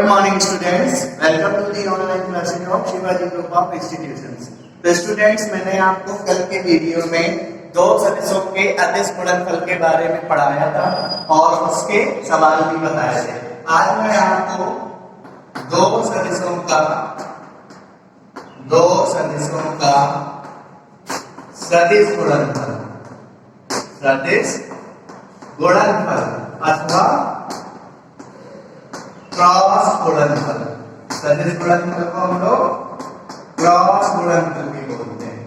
morning students, welcome to the online classes of Shivaji group of institutions. तो students, मैंने आपको कल के वीडियो में दो सदिशों के अदिश गुणनफल के बारे में पढ़ाया था और उसके सवाल भी बताए थे। आज मैं आपको दो सदिशों का सदिश गुणनफल अथवा क्रॉस गुणनफल, सदिश गुणनफल को हम लोग क्रॉस गुणनफल भी बोलते हैं,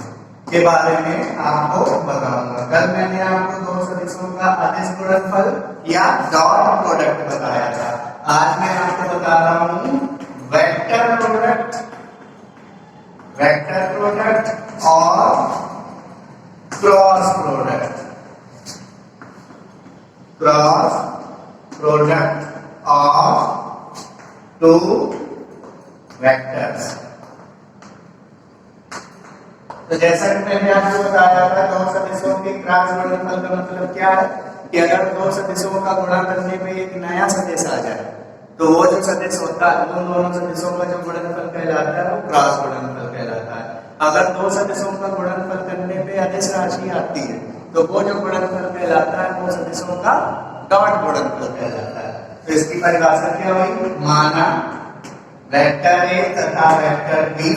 के बारे में आपको बताऊंगा। कल मैंने आपको दो सदिशों का अदिश गुणनफल या डॉट प्रोडक्ट बताया था। आज मैं आपको बता रहा हूं वेक्टर प्रोडक्ट और cross product of two vectors. तो जैसा कि मैंने आपको बताया था, दो सदिशों के क्रॉस गुणनफल का मतलब क्या है कि अगर दो सदिशों का गुणा करने पे एक नया सदिश आ जाए तो वो जो सदिश होता है, उन दोनों सदिशों का जो गुणनफल कहलाता है वो क्रॉस गुणनफल कहलाता है। अगर दो सदिशों का गुणनफल करने पे अदिश राशि आती है तो वो जो गुणनफल कहलाता है वो सदिशों का डॉट गुणनफल कहलाता है। तो इसकी परिभाषा क्या हुई? माना वेक्टर ए तथा वेक्टर बी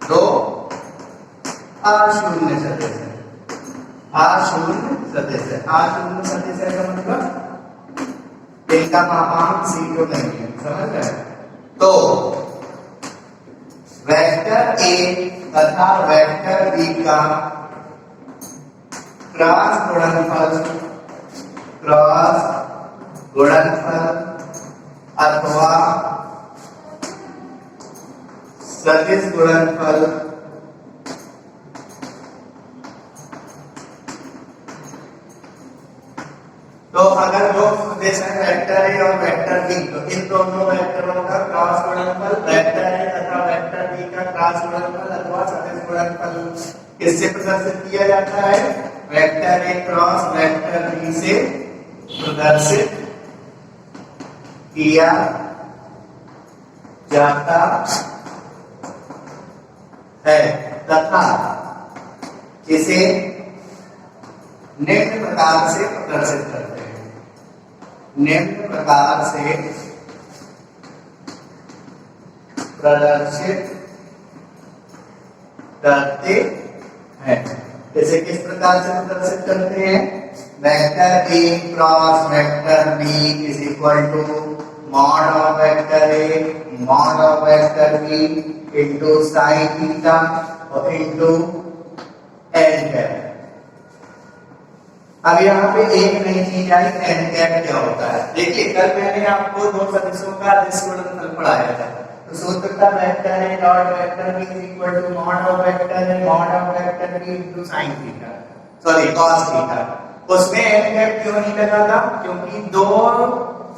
दो अशून्य सदिश है। अशून्य सदिश है का मतलब ए का मापांक सी को नहीं है, समझ गए? तो वेक्टर ए तथा वेक्टर बी का क्रॉस गुणनफल अथवा सदिश गुणनफल तो अगर दो सदिश है वेक्टर ए और वेक्टर बी, तो इन दोनों वेक्टरों का क्रॉस गुणनफल वेक्टर ए तथा वेक्टर बी का क्रॉस गुणनफल अथवा सदिश गुणनफल किससे प्रदर्शित किया जाता है? Vector A cross vector B से प्रदर्शित किया जाता है तथा इसे निम्न प्रकार से प्रदर्शित करते हैं। निम्न प्रकार से प्रदर्शित करते हैं। इसे किस प्रकार से प्रदर्शित करते हैं? Vector A cross vector B is equal to mod of vector A mod of vector B into sine theta और इनटू एन कैप। अब यहाँ पे एक नई चीज आई, एन कैप क्या होता है? देखिए, कल मैंने आपको दो सदिशों का अदिश गुणनफल पढ़ाया था। तो सूत्र था vector A dot vector B is equal to mod of vector A mod of vector B into sine theta, sorry cos theta. उसमें एन कैप क्यों नहीं लगा था? क्योंकि दो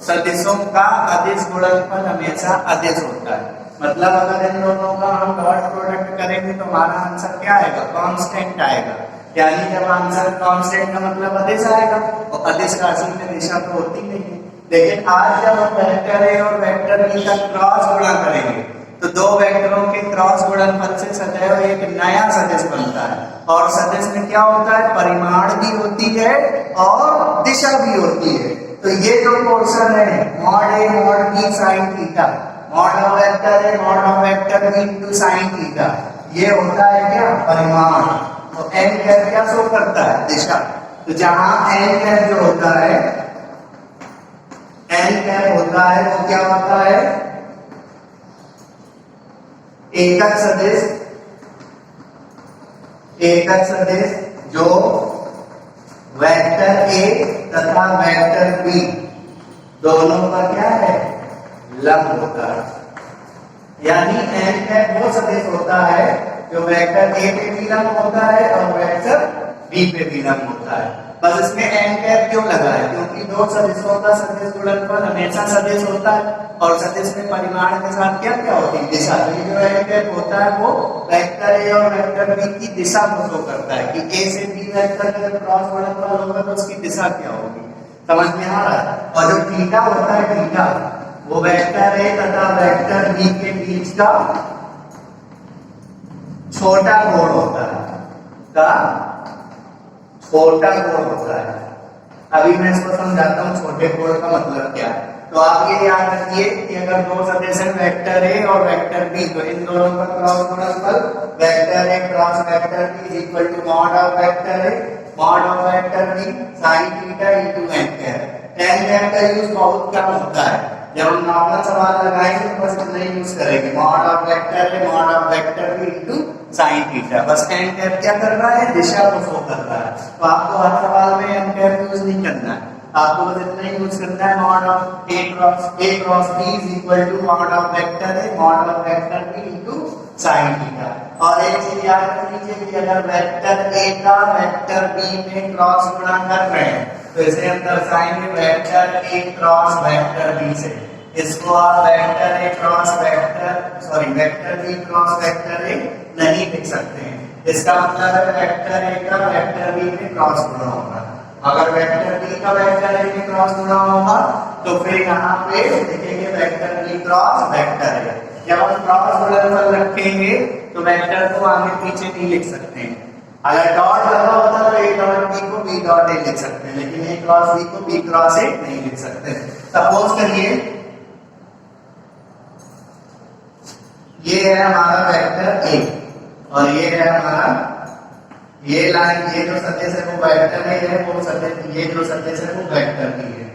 सदिशों का अदिश गुणनफल हमेशा अदिश होता है। मतलब अगर इन दोनों का हम डॉट प्रोडक्ट करेंगे तो हमारा आंसर क्या आएगा? कांस्टेंट आएगा। यानी जब आंसर कांस्टेंट का मतलब अदिश आएगा, और अदिश राशि में दिशा तो होती नहीं है। लेकिन आज जब हम वेक्टर ए और वेक्टर बी का क्रॉस गुणा करेंगे तो दो वेक्टरों के क्रॉस गुणनफल से सदैव एक नया सदिश बनता है। और सदिश में क्या होता है? परिमाण भी होती है और दिशा भी होती है। तो ये जो पोर्शन है mod A mod B sine theta, mod of vector A mod of vector B into sine theta, ये होता है क्या? परिमाण। तो एन कैप क्या शो करता है? दिशा। तो जहां एन कैप जो होता है, एन कैप होता है वो क्या होता है? एकक सदिश जो वेक्टर ए तथा वेक्टर बी दोनों का क्या है? लंब होता है। यानी एन कैप वो सदिश होता है जो वेक्टर ए पे भी लंब होता है और वेक्टर बी पे भी लंब होता है। बस इसमें एन कैप क्यों लगा है? क्योंकि दो सदिशों का सदिश गुणनफल हमेशा सदिश होता है और सदिश में परिमाण के साथ क्या क्या होती है? दिशा। तो ये जो एन कैप होता है वो वेक्टर ए और वेक्टर बी की दिशा को शो करता है कि ए से बी वेक्टर का जब क्रॉस गुणनफल होगा तो उसकी दिशा क्या होगी। समझ में आ रहा है? और जो थीटा होता है, वो वेक्टर ए तथा वेक्टर बी के बीच का छोटा कोण होता है, का छोटा कोण होता है। अभी मैं इसको समझाता हूँ छोटे कोण का मतलब क्या है। तो आप ये याद रखिए कि अगर दो सदिश हैं वेक्टर ए और वेक्टर बी, तो इन दोनों का क्रॉस गुणनफल vector A cross vector B is equal to mod of vector A mod of vector B sin theta into n cap. n cap का यूज बहुत कम होता है, जब हम नॉर्मल सवाल लगाएंगे तो बस इतना ही यूज करेंगे, mod of vector A mod of vector B into sin theta. बस n कैप क्या कर रहा है, दिशा को शो कर रहा है। तो आपको हर सवाल में n कैप यूज नहीं करना है, आपको बस इतना ही यूज करना है, mod of a cross b is equal to mod of vector A mod of vector B into sin theta. और एक चीज याद रख लीजिए कि अगर वेक्टर a का वेक्टर b में क्रॉस गुणा कर रहे हैं तो इसे हम दर्शाएंगे vector a cross vector b से। इसको आप vector a cross vector b cross vector a नहीं लिख सकते हैं। इसका मतलब है वेक्टर a का वेक्टर b में क्रॉस गुणा होगा। अगर वेक्टर b का वेक्टर a में क्रॉस गुणा होगा तो फिर यहाँ पे लिखेंगे vector b cross vector a। जब हम क्रॉस गुणनफल रखेंगे तो वेक्टर को आगे पीछे नहीं लिख सकते हैं। अगर डॉट लगा होता तो a डॉट b को b डॉट a लिख सकते हैं, लेकिन a क्रॉस b को b क्रॉस a नहीं लिख सकते। सपोज करिए ये है हमारा वेक्टर a और ये है हमारा, ये लाइन, ये जो सदिश है वो वेक्टर a है, वो सदिश, ये जो सदिश है वो वेक्टर b है।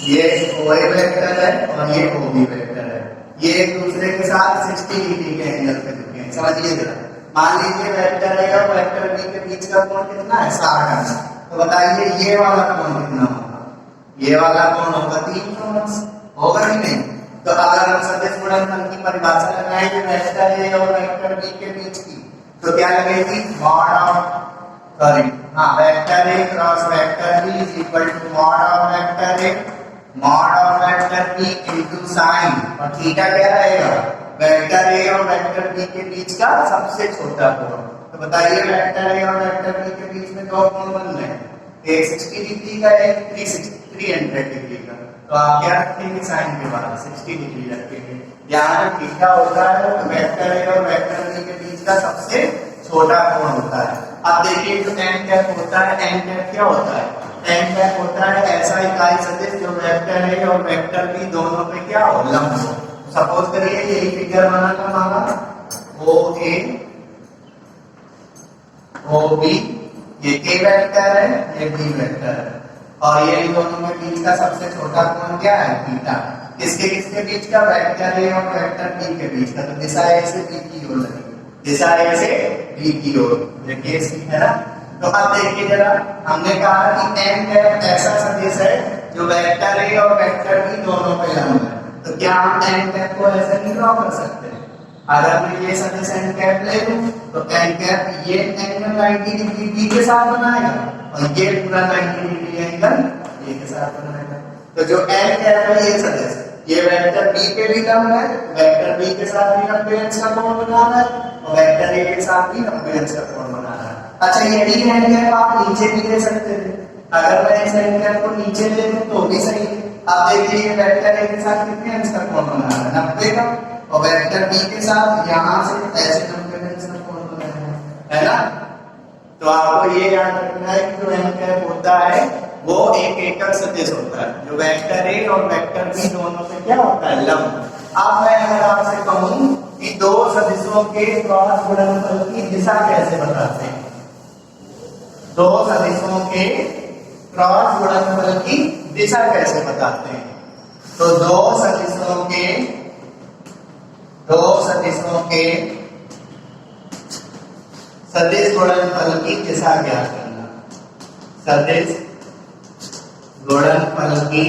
ये OA वेक्टर है और ये OB वेक्टर है। ये एक दूसरे के साथ 60 डिग्री के एंगल पे झुके हैं, समझिए जरा। मान लीजिए वेक्टर ए और वेक्टर बी के बीच का कोण कितना है, 60 अंश। तो बताइए ये वाला कोण कितना होगा, ये वाला कोण होगा 300 अंश, होगा कि नहीं। तो अगर हम सदिश गुणनफल की परिभाषा लगाएंगे वेक्टर ए और वेक्टर बी के बीच की, तो क्या लगेगी, vector A cross vector B is equal to mod of vector A mod of vector B into sine, और थीटा क्या रहेगा, वेक्टर ए और वेक्टर बी के बीच का सबसे छोटा कोण। तो बताइए वेक्टर ए और वेक्टर बी के बीच में दो कोण बन रहे हैं, एक 60 डिग्री का, एक 300 डिग्री का। तो आप क्या रखेंगे, साइन के बाद 60 डिग्री रखेंगे। यहाँ जो थीटा होता है वो वेक्टर ए और वेक्टर बी के बीच का सबसे छोटा कोण होता है। अब देखिए जो n कैप होता है, n कैप क्या होता है, n कैप होता है ऐसा इकाई सदिश जो वेक्टर ए और वेक्टर बी दोनों पे क्या हो, लंब हो। सपोज करिए यही फिगर बना था हमारा, OA OB, ये A वेक्टर है, ये B वेक्टर है, और ये इन दोनों के बीच का सबसे छोटा कोण क्या है, थीटा। किसके किसके बीच का, वेक्टर ए और वेक्टर बी के बीच का। तो दिशा ए से बी की ओर लगेगी, दिशा ए से बी की ओर, देखिए है ना। तो अब देखिए जरा, हमने कहा कि n कैप ऐसा सदिश है जो वेक्टर ए और वेक्टर बी दोनों पे लंब है। तो क्या हम n कैप को ऐसे नहीं ड्रॉ कर सकते, अगर मैं ये सदिश n कैप ले लूं तो n कैप ये एंगल 90 डिग्री b के साथ बनाएगा और ये पूरा 90 डिग्री एंगल a के साथ बनाएगा। तो जो n कैप है ये सदिश, ये वेक्टर b पे भी लंब है, वेक्टर b के साथ भी 90 अंश का कोण बना रहा है और वेक्टर a के साथ भी 90 अंश का कोण बना रहा है। अच्छा यही n कैप आप नीचे भी ले सकते थे, अगर मैं इस n कैप को नीचे ले लूं तो भी सही है। अब देखिए वेक्टर a के साथ कितने अंश का कोण बना रहा है, 90 का, और वेक्टर b के साथ यहाँ से ऐसे 90 अंश का कोण बना रहा है ना। तो आपको ये याद रखना है कि जो n कैप होता है वो एक एकक सदिश होता है जो वेक्टर ए और वेक्टर बी दोनों पे क्या होता है, लंब। अब मैं अगर आपसे कहूं कि दो सदिशों के क्रॉस गुणनफल की दिशा कैसे बताते हैं, दो सदिशों के क्रॉस गुणनफल की दिशा कैसे बताते हैं, तो दो सदिशों के सदिश गुणनफल की दिशा ज्ञात करना, सदिश गुणनफल की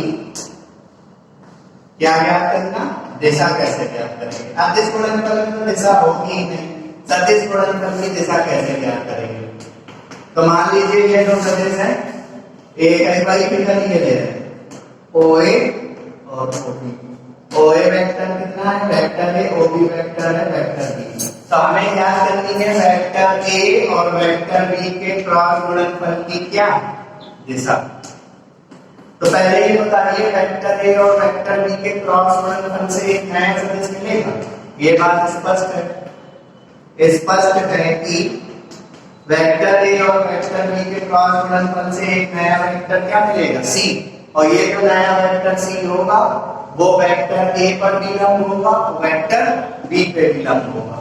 क्या ज्ञात करना, दिशा कैसे ज्ञात करेंगे। सदिश गुणनफल की तो दिशा होगी ही नहीं, सदिश गुणनफल की दिशा कैसे ज्ञात करेंगे। तो मान लीजिए ये दो सदिश है, एक बाई फिर ये ले रहे OA और OB। OA वेक्टर कितना है, वेक्टर ए, OB वेक्टर है वेक्टर बी। तो हमें ज्ञात करनी है वेक्टर ए और वेक्टर बी के क्रॉस गुणनफल की क्या दिशा। तो पहले ये बताइए वेक्टर ए और वेक्टर बी के क्रॉस गुणनफल से एक नया सदिश मिलेगा? ये बात स्पष्ट है। स्पष्ट है कि वेक्टर ए और वेक्टर बी के क्रॉस गुणनफल से एक नया वेक्टर क्या मिलेगा? सी। और ये जो नया वेक्टर सी होगा वो वेक्टर ए पर भी लंब होगा, वेक्टर बी पे भी लंब होगा।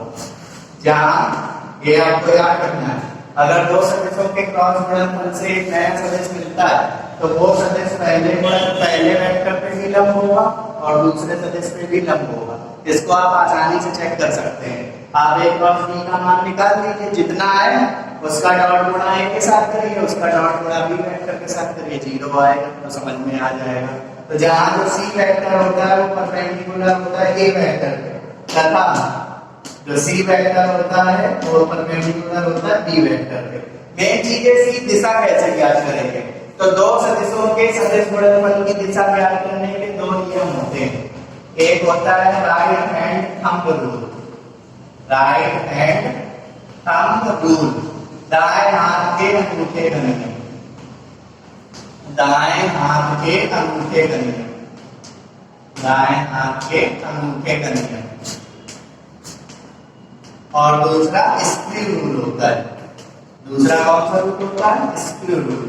जहां ये आपको याद रखना है, अगर दो सदिशों के क्रॉस गुणनफल से एक नया सदिश मिलता है तो वो सदिश पहले वेक्टर पे भी लंब होगा और दूसरे सदिश पे भी लंब होगा। इसको आप आसानी से चेक कर सकते हैं। आप ए क्रॉस बी का मान निकाल लीजिए, जितना है उसका डॉट गुणा ए के साथ करिए, उसका डॉट गुणा बी वेक्टर के साथ करिए, 0 आएगा तो समझ में आ जाएगा। तो जहां जो सी वेक्टर होता है वो परपेंडिकुलर होता है ए वेक्टर पे, तथा जो सी वेक्टर होता है वो परपेंडिकुलर होता है बी वेक्टर पे। मेन चीज है सी दिशा कैसे ज्ञात करेंगे? तो दो सदिशों के सदिश गुणनफल की दिशा ज्ञात करने के दो नियम होते हैं। एक होता है right hand thumb rule, right hand thumb rule, दाएं हाथ के अंगूठे का नियम, दाएं हाथ के अंगूठे का नियम, दाएं हाथ के अंगूठे का नियम। और दूसरा स्क्रू रूल होता है। दूसरा कौन सा रूल होता है? Screw rule.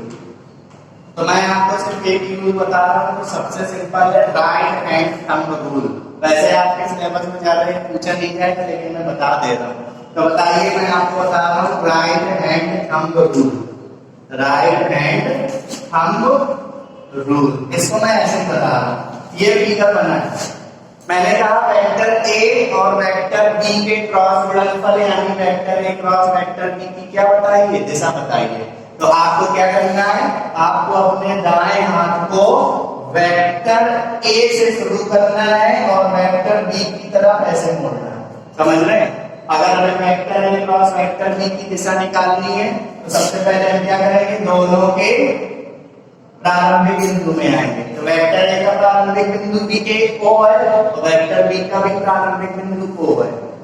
तो मैं आपको सिर्फ एक ही रूल बता रहा हूँ, तो सबसे सिंपल है राइट हैंड थंब रूल। वैसे आपके सिलेबस में ज्यादा पूछा नहीं जाएगा लेकिन मैं बता दे रहा हूँ। तो बताइए, मैं आपको बता रहा हूँ right hand thumb rule, right hand thumb rule. इसको मैं ऐसे बता रहा हूँ, ये फिगर बना है। मैंने कहा वेक्टर ए और वेक्टर बी के क्रॉस गुणनफल यानी vector A cross vector B की क्या बताइए? दिशा बताइए। तो आपको क्या करना है? आपको अपने दाएं हाथ को वेक्टर ए से शुरू करना है और वेक्टर बी की तरफ ऐसे मोड़ना है। समझ रहे हैं? अगर हमें vector A cross vector B की दिशा निकालनी है तो सबसे पहले हम क्या करेंगे? दोनों के प्रारंभिक बिंदु में आएंगे। तो वेक्टर ए का प्रारंभिक बिंदु भी ए ओ है तो वेक्टर बी का भी प्रारंभिक बिंदु ओ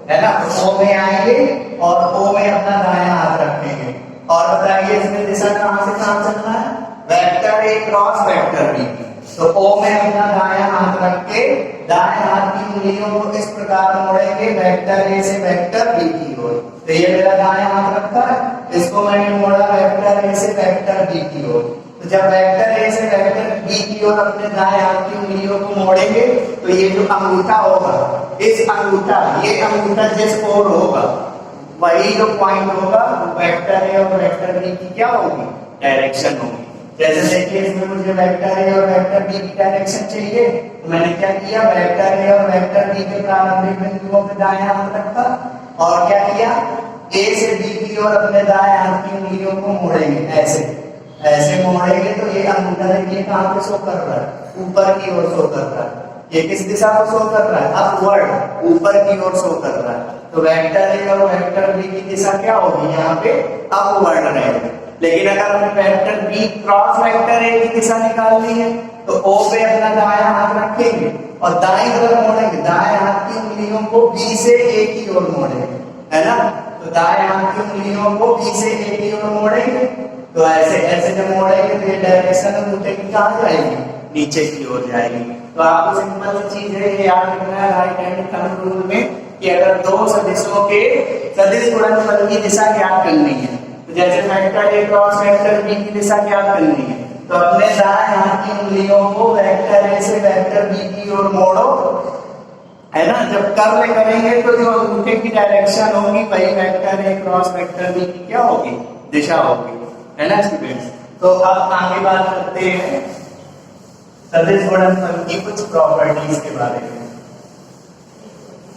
है ना? तो ओ में आएंगे और ओ में अपना दायां हाथ रखेंगे। और बताइए इसमें दिशा कहां से कहां चलना है? Vector A cross vector B. तो ओ में अपना दायां हाथ रख के दाएं हाथ की उंगलियों को इस प्रकार मोड़ेंगे वेक्टर ए से वेक्टर बी की ओर। तो ये मेरा दायां हाथ रखा है, इसको मैंने मोड़ा वेक्टर ए से वेक्टर बी की ओर। तो जब वेक्टर ए से वेक्टर बी की ओर अपने दाएं हाथ की उंगलियों को मोड़ेंगे तो ये जो अंगूठा होगा, इस अंगूठा, ये अंगूठा जिस ओर होगा वही जो पॉइंट होगा वेक्टर ए और वेक्टर बी की क्या होगी? डायरेक्शन होगी। जैसे देखिए इसमें मुझे वेक्टर ए और वेक्टर बी की डायरेक्शन चाहिए, तो मैंने क्या किया? वेक्टर ए और वेक्टर बी के प्रारंभिक बिंदुओं पे दायां हाथ रखा और क्या किया? ए से बी की ओर अपने दाएं हाथ की उंगलियों को मोड़ेंगे, ऐसे ऐसे मोड़ेंगे तो ये अंगूठा देखिए कहां पे शो कर रहा है? ऊपर की ओर शो कर रहा है। ये किस दिशा को शो कर रहा है? अपवर्ड, ऊपर की ओर शो कर रहा है। तो वेक्टर ए और वेक्टर बी की दिशा क्या होगी? यहाँ पे अपवर्ड रहेगी। लेकिन अगर हमें vector B cross vector A की दिशा निकालनी है तो ओ पे अपना दायां हाथ रखेंगे और दाईं तरफ मोड़ेंगे, दाएं हाथ की उंगलियों को बी से ए की ओर मोड़ेंगे, है ना? तो दाएं हाथ की उंगलियों को बी से ए की ओर मोड़ेंगे। तो ऐसे ऐसे जब मोड़ेंगे तो ये डायरेक्शन अंगूठे की कहां जाएगी? नीचे की ओर जाएगी। तो आपको सिंपल सी चीज है ये याद रखना है राइट हैंड थंब रूल में कि अगर दो सदिशों के सदिश गुणनफल की दिशा ज्ञात करनी है, तो जैसे vector A cross vector B की दिशा ज्ञात करनी है तो अपने दाएं हाथ की उंगलियों को वेक्टर ए से वेक्टर बी की ओर मोड़ो, है ना? जब कर्ल करेंगे तो जो अंगूठे की डायरेक्शन होगी वही vector A cross vector B की क्या होगी? दिशा होगी, है ना स्टूडेंट्स? तो अब आगे बात करते हैं सदिश गुणनफल की कुछ प्रॉपर्टीज के बारे में।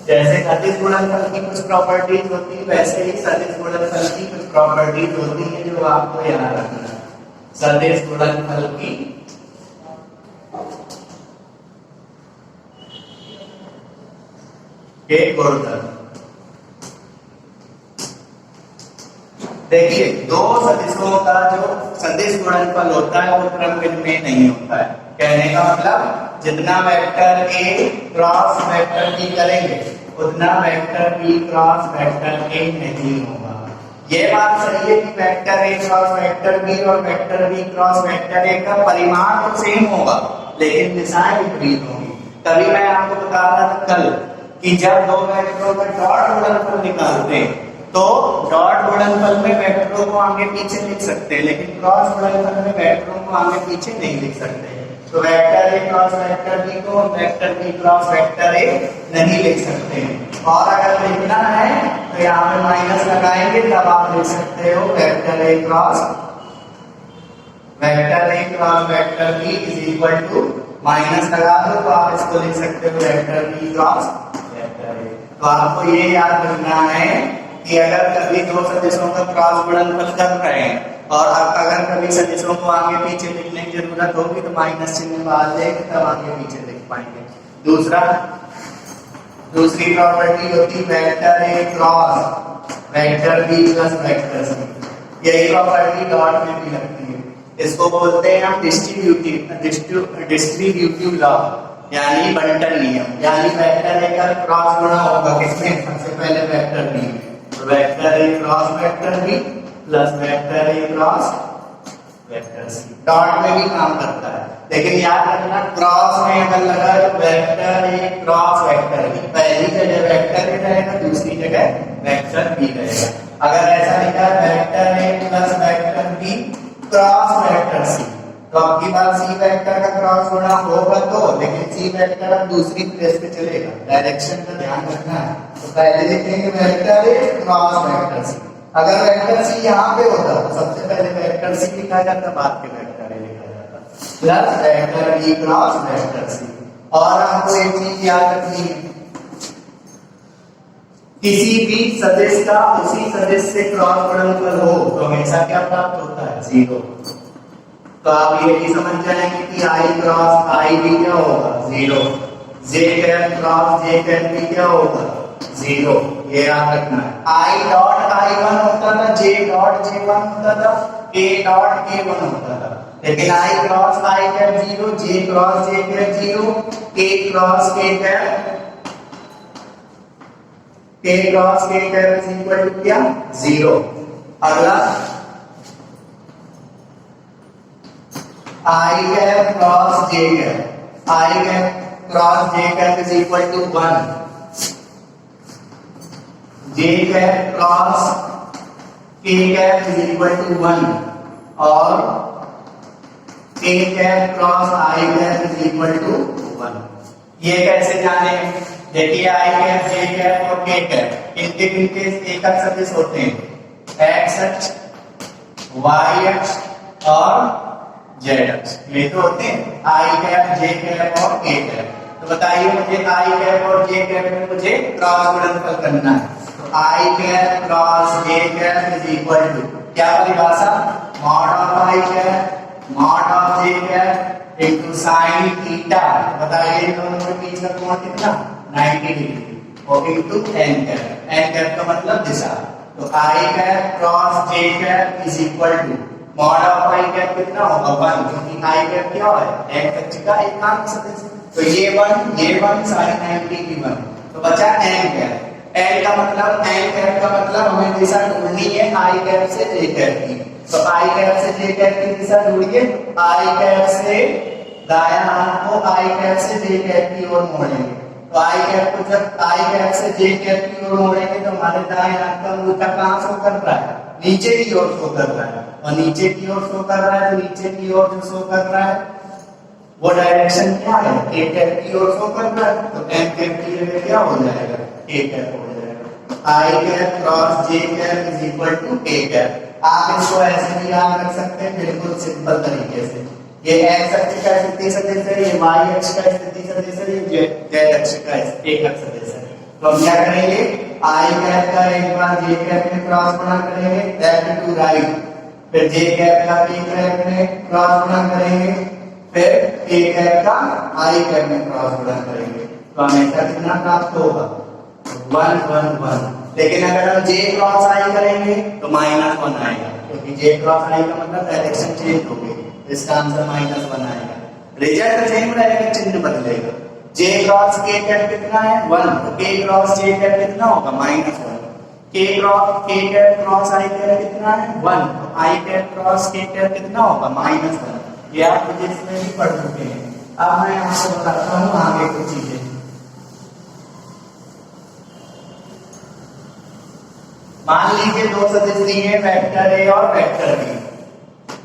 जैसे सदिश गुणनफल की कुछ प्रॉपर्टीज होती है वैसे ही सदिश गुणनफल की कुछ प्रॉपर्टीज होती है जो आपको याद रखना है। सदिश गुणनफल की गुणधर्म। देखिए दो सदिशों का जो सदिश गुणनफल होता है वो क्रम में नहीं होता है। कहने का मतलब जितना vector A cross vector B करेंगे उतना vector B cross vector A नहीं होगा। ये बात सही है कि vector A cross vector B और vector B cross vector A का परिमाण तो सेम होगा, लेकिन दिशाएं विपरीत होंगी। तभी मैं आपको बता रहा था कल कि जब दो वेक्टरों का डॉट गुणनफल निकालते हैं तो डॉट गुणनफल में वेक्टरों को आगे पीछे लिख सकते हैं, लेकिन क्रॉस गुणनफल में वेक्टरों को आगे पीछे नहीं लिख सकते। तो vector A cross vector B को vector B cross vector A नहीं लिख सकते हैं। और अगर लिखना है तो यहाँ पे माइनस लगाएंगे, तब आप लिख सकते हो vector A cross vector B is equal to minus लगा दो तो आप इसको लिख सकते हो vector B cross vector A. तो आपको ये याद रखना है कि अगर कभी दो सदिशों का क्रॉस गुणनफल कर रहे हैं और अगर कभी सदिशों को आगे पीछे लिखने की जरूरत होगी तो माइनस चिन्ह बाहर लेके तब आगे पीछे लिख पाएंगे। दूसरी प्रॉपर्टी होती vector A cross vector B plus vector C. यही प्रॉपर्टी डॉट में भी लगती है। इसको बोलते हैं हम डिस्ट्रीब्यूटिव लॉ, यानी बंटन नियम। यानी वेक्टर ए का क्रॉस गुणा होगा किसमें? सबसे पहले वेक्टर बी में। तो vector A cross vector B plus vector A cross vector C. Dot में भी काम करता है, लेकिन याद रखना क्रॉस में अगर लगा तो vector A cross vector B, पहली जगह वेक्टर ए रहेगा, दूसरी जगह वेक्टर बी रहेगा। अगर ऐसा लिखा है vector A plus vector B cross vector C, तो आपकी बात सी वेक्टर का क्रॉस गुणा होगा तो, लेकिन सी वेक्टर अब दूसरी प्लेस पे चलेगा, डायरेक्शन का ध्यान रखना है। तो पहले लिखेंगे vector A cross vector C. अगर वेक्टर सी यहाँ पे होता तो सबसे पहले वेक्टर सी लिखा जाता, बाद के वेक्टर ए लिखा जाता, plus vector B cross vector C. और आपको एक चीज याद रखनी है, किसी भी सदिश का उसी सदिश से क्रॉस गुणनफल हो तो हमेशा क्या प्राप्त होता है? 0। तो आप ये भी समझ जाएंगे कि आई क्रॉस आई भी क्या होगा? 0। जे कैप क्रॉस जे कैप भी क्या होगा? 0। ये याद रखना है। आई डॉट आई वन होता था, जे डॉट जे वन होता था, के डॉट के वन होता था, लेकिन I cross I cap 0, J cross J cap 0, K cross K cap k cross k cap is equal to क्या? 0। अगला i cap cross j cap, i cap cross j cap is equal to 1, j cap cross k cap is equal to 1 और k cap cross i cap is equal to 1। ये कैसे जाने? देखिए आई cap J cap और के cap इनके किनके एकक सदिश होते हैं? एक्स अक्ष, वाई अक्ष और जेड अक्ष, ये तो होते हैं आई कैप जे कैप और के कैप। तो बताइए मुझे आई कैप और जे कैप में मुझे क्रॉस गुणनफल करना है। तो I cap cross J cap is equal to क्या परिभाषा? Mod of I cap mod of J cap into sine theta. बताइए इन दोनों के बीच का कोण कितना? 90 डिग्री और into N cap. N cap का मतलब दिशा। तो I cap cross J cap is equal to mod of I cap कितना होगा? 1, क्योंकि आई कैप क्या है? एक्स अक्ष का एकांक सदिश। तो ये 1 साइन 90 की 1, तो बचा एन कैप। एन का मतलब एन कैप का मतलब हमें दिशा ढूंढनी है आई कैप से जे कैप की। तो आई कैप से जे कैप की दिशा ढूंढिए। आई कैप से दायां हाथ को आई कैप से जे कैप की ओर मोड़ेंगे। तो आई कैप को जब आई कैप से जे कैप की ओर मोड़ेंगे तो हमारे दाएं हाथ का अंगूठा कहां शो कर रहा है? नीचे की ओर शो कर रहा है, और नीचे की ओर शो कर रहा है तो नीचे की ओर जो शो कर रहा है वो डायरेक्शन क्या है? ए कैप की ओर शो कर रहा है, तो एन कैप की जगह क्या हो जाएगा? ए कैप हो जाएगा। I cap cross J cap is equal to A cap. आप इसको ऐसे भी याद रख सकते हैं बिल्कुल सिंपल तरीके से। ये एक्स अक्ष का स्थिति सदिश है, ये वाई अक्ष का स्थिति सदिश है, ये जेड अक्ष का एकक सदिश है। तो हम क्या करेंगे? आई कैप का एक बार जे कैप में क्रॉस गुणा करेंगे, लेफ्ट टू राइट, फिर जे कैप का के कैप में क्रॉस गुणा करेंगे, फिर के कैप का आई कैप में क्रॉस गुणा करेंगे। तो हमेशा कितना प्राप्त होगा? 1 1 1। लेकिन अगर हम जे क्रॉस आई करेंगे तो -1 आएगा, क्योंकि जे क्रॉस आई का मतलब डायरेक्शन चेंज हो गई, इसका आंसर -1 आएगा। रिजल्ट सेम रहेगा, चिन्ह बदलेगा। जे क्रॉस के कैप कितना है? 1, तो के क्रॉस जे कैप कितना होगा? -1। के कैप क्रॉस आई कैप कितना है 1, तो I cap cross K cap कितना होगा -1। ये आप फिजिक्स में भी पढ़ चुके हैं। अब मैं आपको बताता हूँ आगे कुछ चीजें। मान लीजिए दो सदिश दिए वेक्टर ए और वेक्टर बी।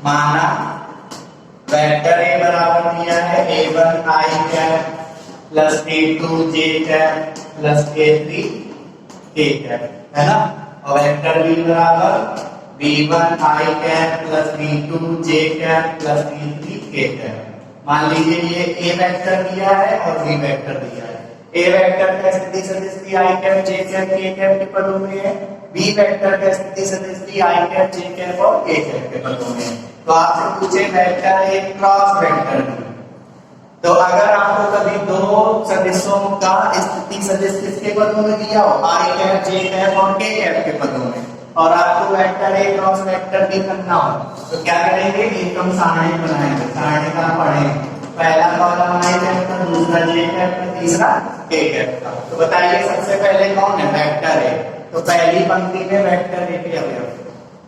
माना वेक्टर ए बराबर दिया है a1 आई कैप प्लस a2 जे कैप प्लस a3 के कैप, है ना। और वेक्टर बी बराबर b1 आई कैप प्लस b2 जे कैप प्लस b3 के कैप। मान लीजिए ये a वेक्टर दिया है और b वेक्टर दिया है। a वेक्टर का स्थिति सदिश भी आई cap J cap K cap के पदों में है, b वेक्टर का स्थिति सदिश भी आई कैप जे कैप और के कैप के पदों में है। तो आपसे पूछे vector A cross vector B, तो अगर आपको कभी दो सदिशों का स्थिति सदिश किसके पदों में दिया हो आई कैप जे कैप और के कैप के पदों में, और आपको vector A cross vector B करना हो, तो क्या करेंगे, एक हम सारणी बनाएंगे। सारणी का पढ़ेंगे, पहला कॉलम आई कैप का, दूसरा जे कैप का, तीसरा के कैप का। तो बताइए सबसे पहले कौन है वेक्टर ए, तो पहली पंक्ति में वेक्टर ए के अवयव,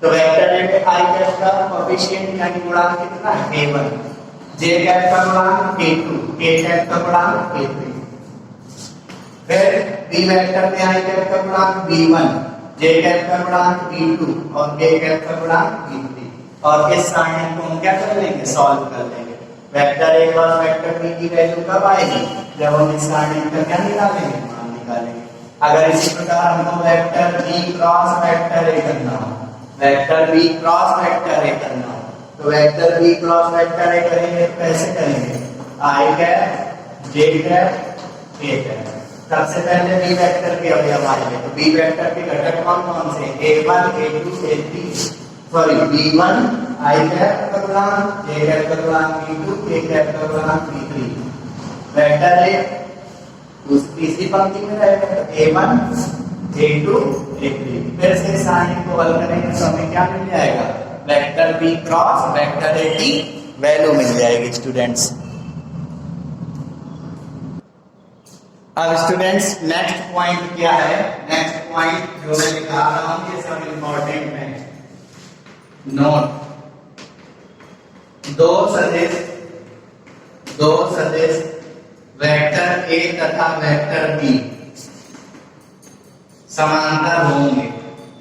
तो वेक्टर ए के आई कैप का कोएफिशिएंट यानी गुणांक कितना है a1, जे कैप का गुणांक a2, के कैप का गुणांक a3। फिर बी वेक्टर में आई कैप का गुणांक b1, जे कैप का गुणांक b2 और के कैप का गुणांक b3। और इस सारणी को हम क्या कर लेंगे, सॉल्व कर लेंगे। Vector A cross vector B की वैल्यू कब आएगी, जब हम इस सारणी का क्या निकालेंगे, मान निकालेंगे। अगर इसी प्रकार हमको vector B cross vector A करना हो, vector B cross vector A करना हो, तो vector B cross vector A करेंगे तो कैसे करेंगे, I cap J cap K cap. सबसे पहले बी वेक्टर के अवयव आएंगे, तो बी वेक्टर के घटक कौन कौन से, a1 a2 a3, sorry b1 आई कैप का गुणांक, जे कैप का गुणांक b2, के कैप का गुणांक b3। वेक्टर ए तीसरी पंक्ति में रहेगा, तो a1 a2 a3। फिर से सारणी को हल करेंगे तो हमें क्या मिल जाएगा, vector B cross vector A की वैल्यू मिल जाएगी स्टूडेंट्स। अब स्टूडेंट्स नेक्स्ट पॉइंट क्या है, नेक्स्ट पॉइंट जो मैं लिखा रहा हूं ये सब इंपॉर्टेंट है, नोट। दो सदिश वेक्टर ए तथा वेक्टर बी समांतर होंगे।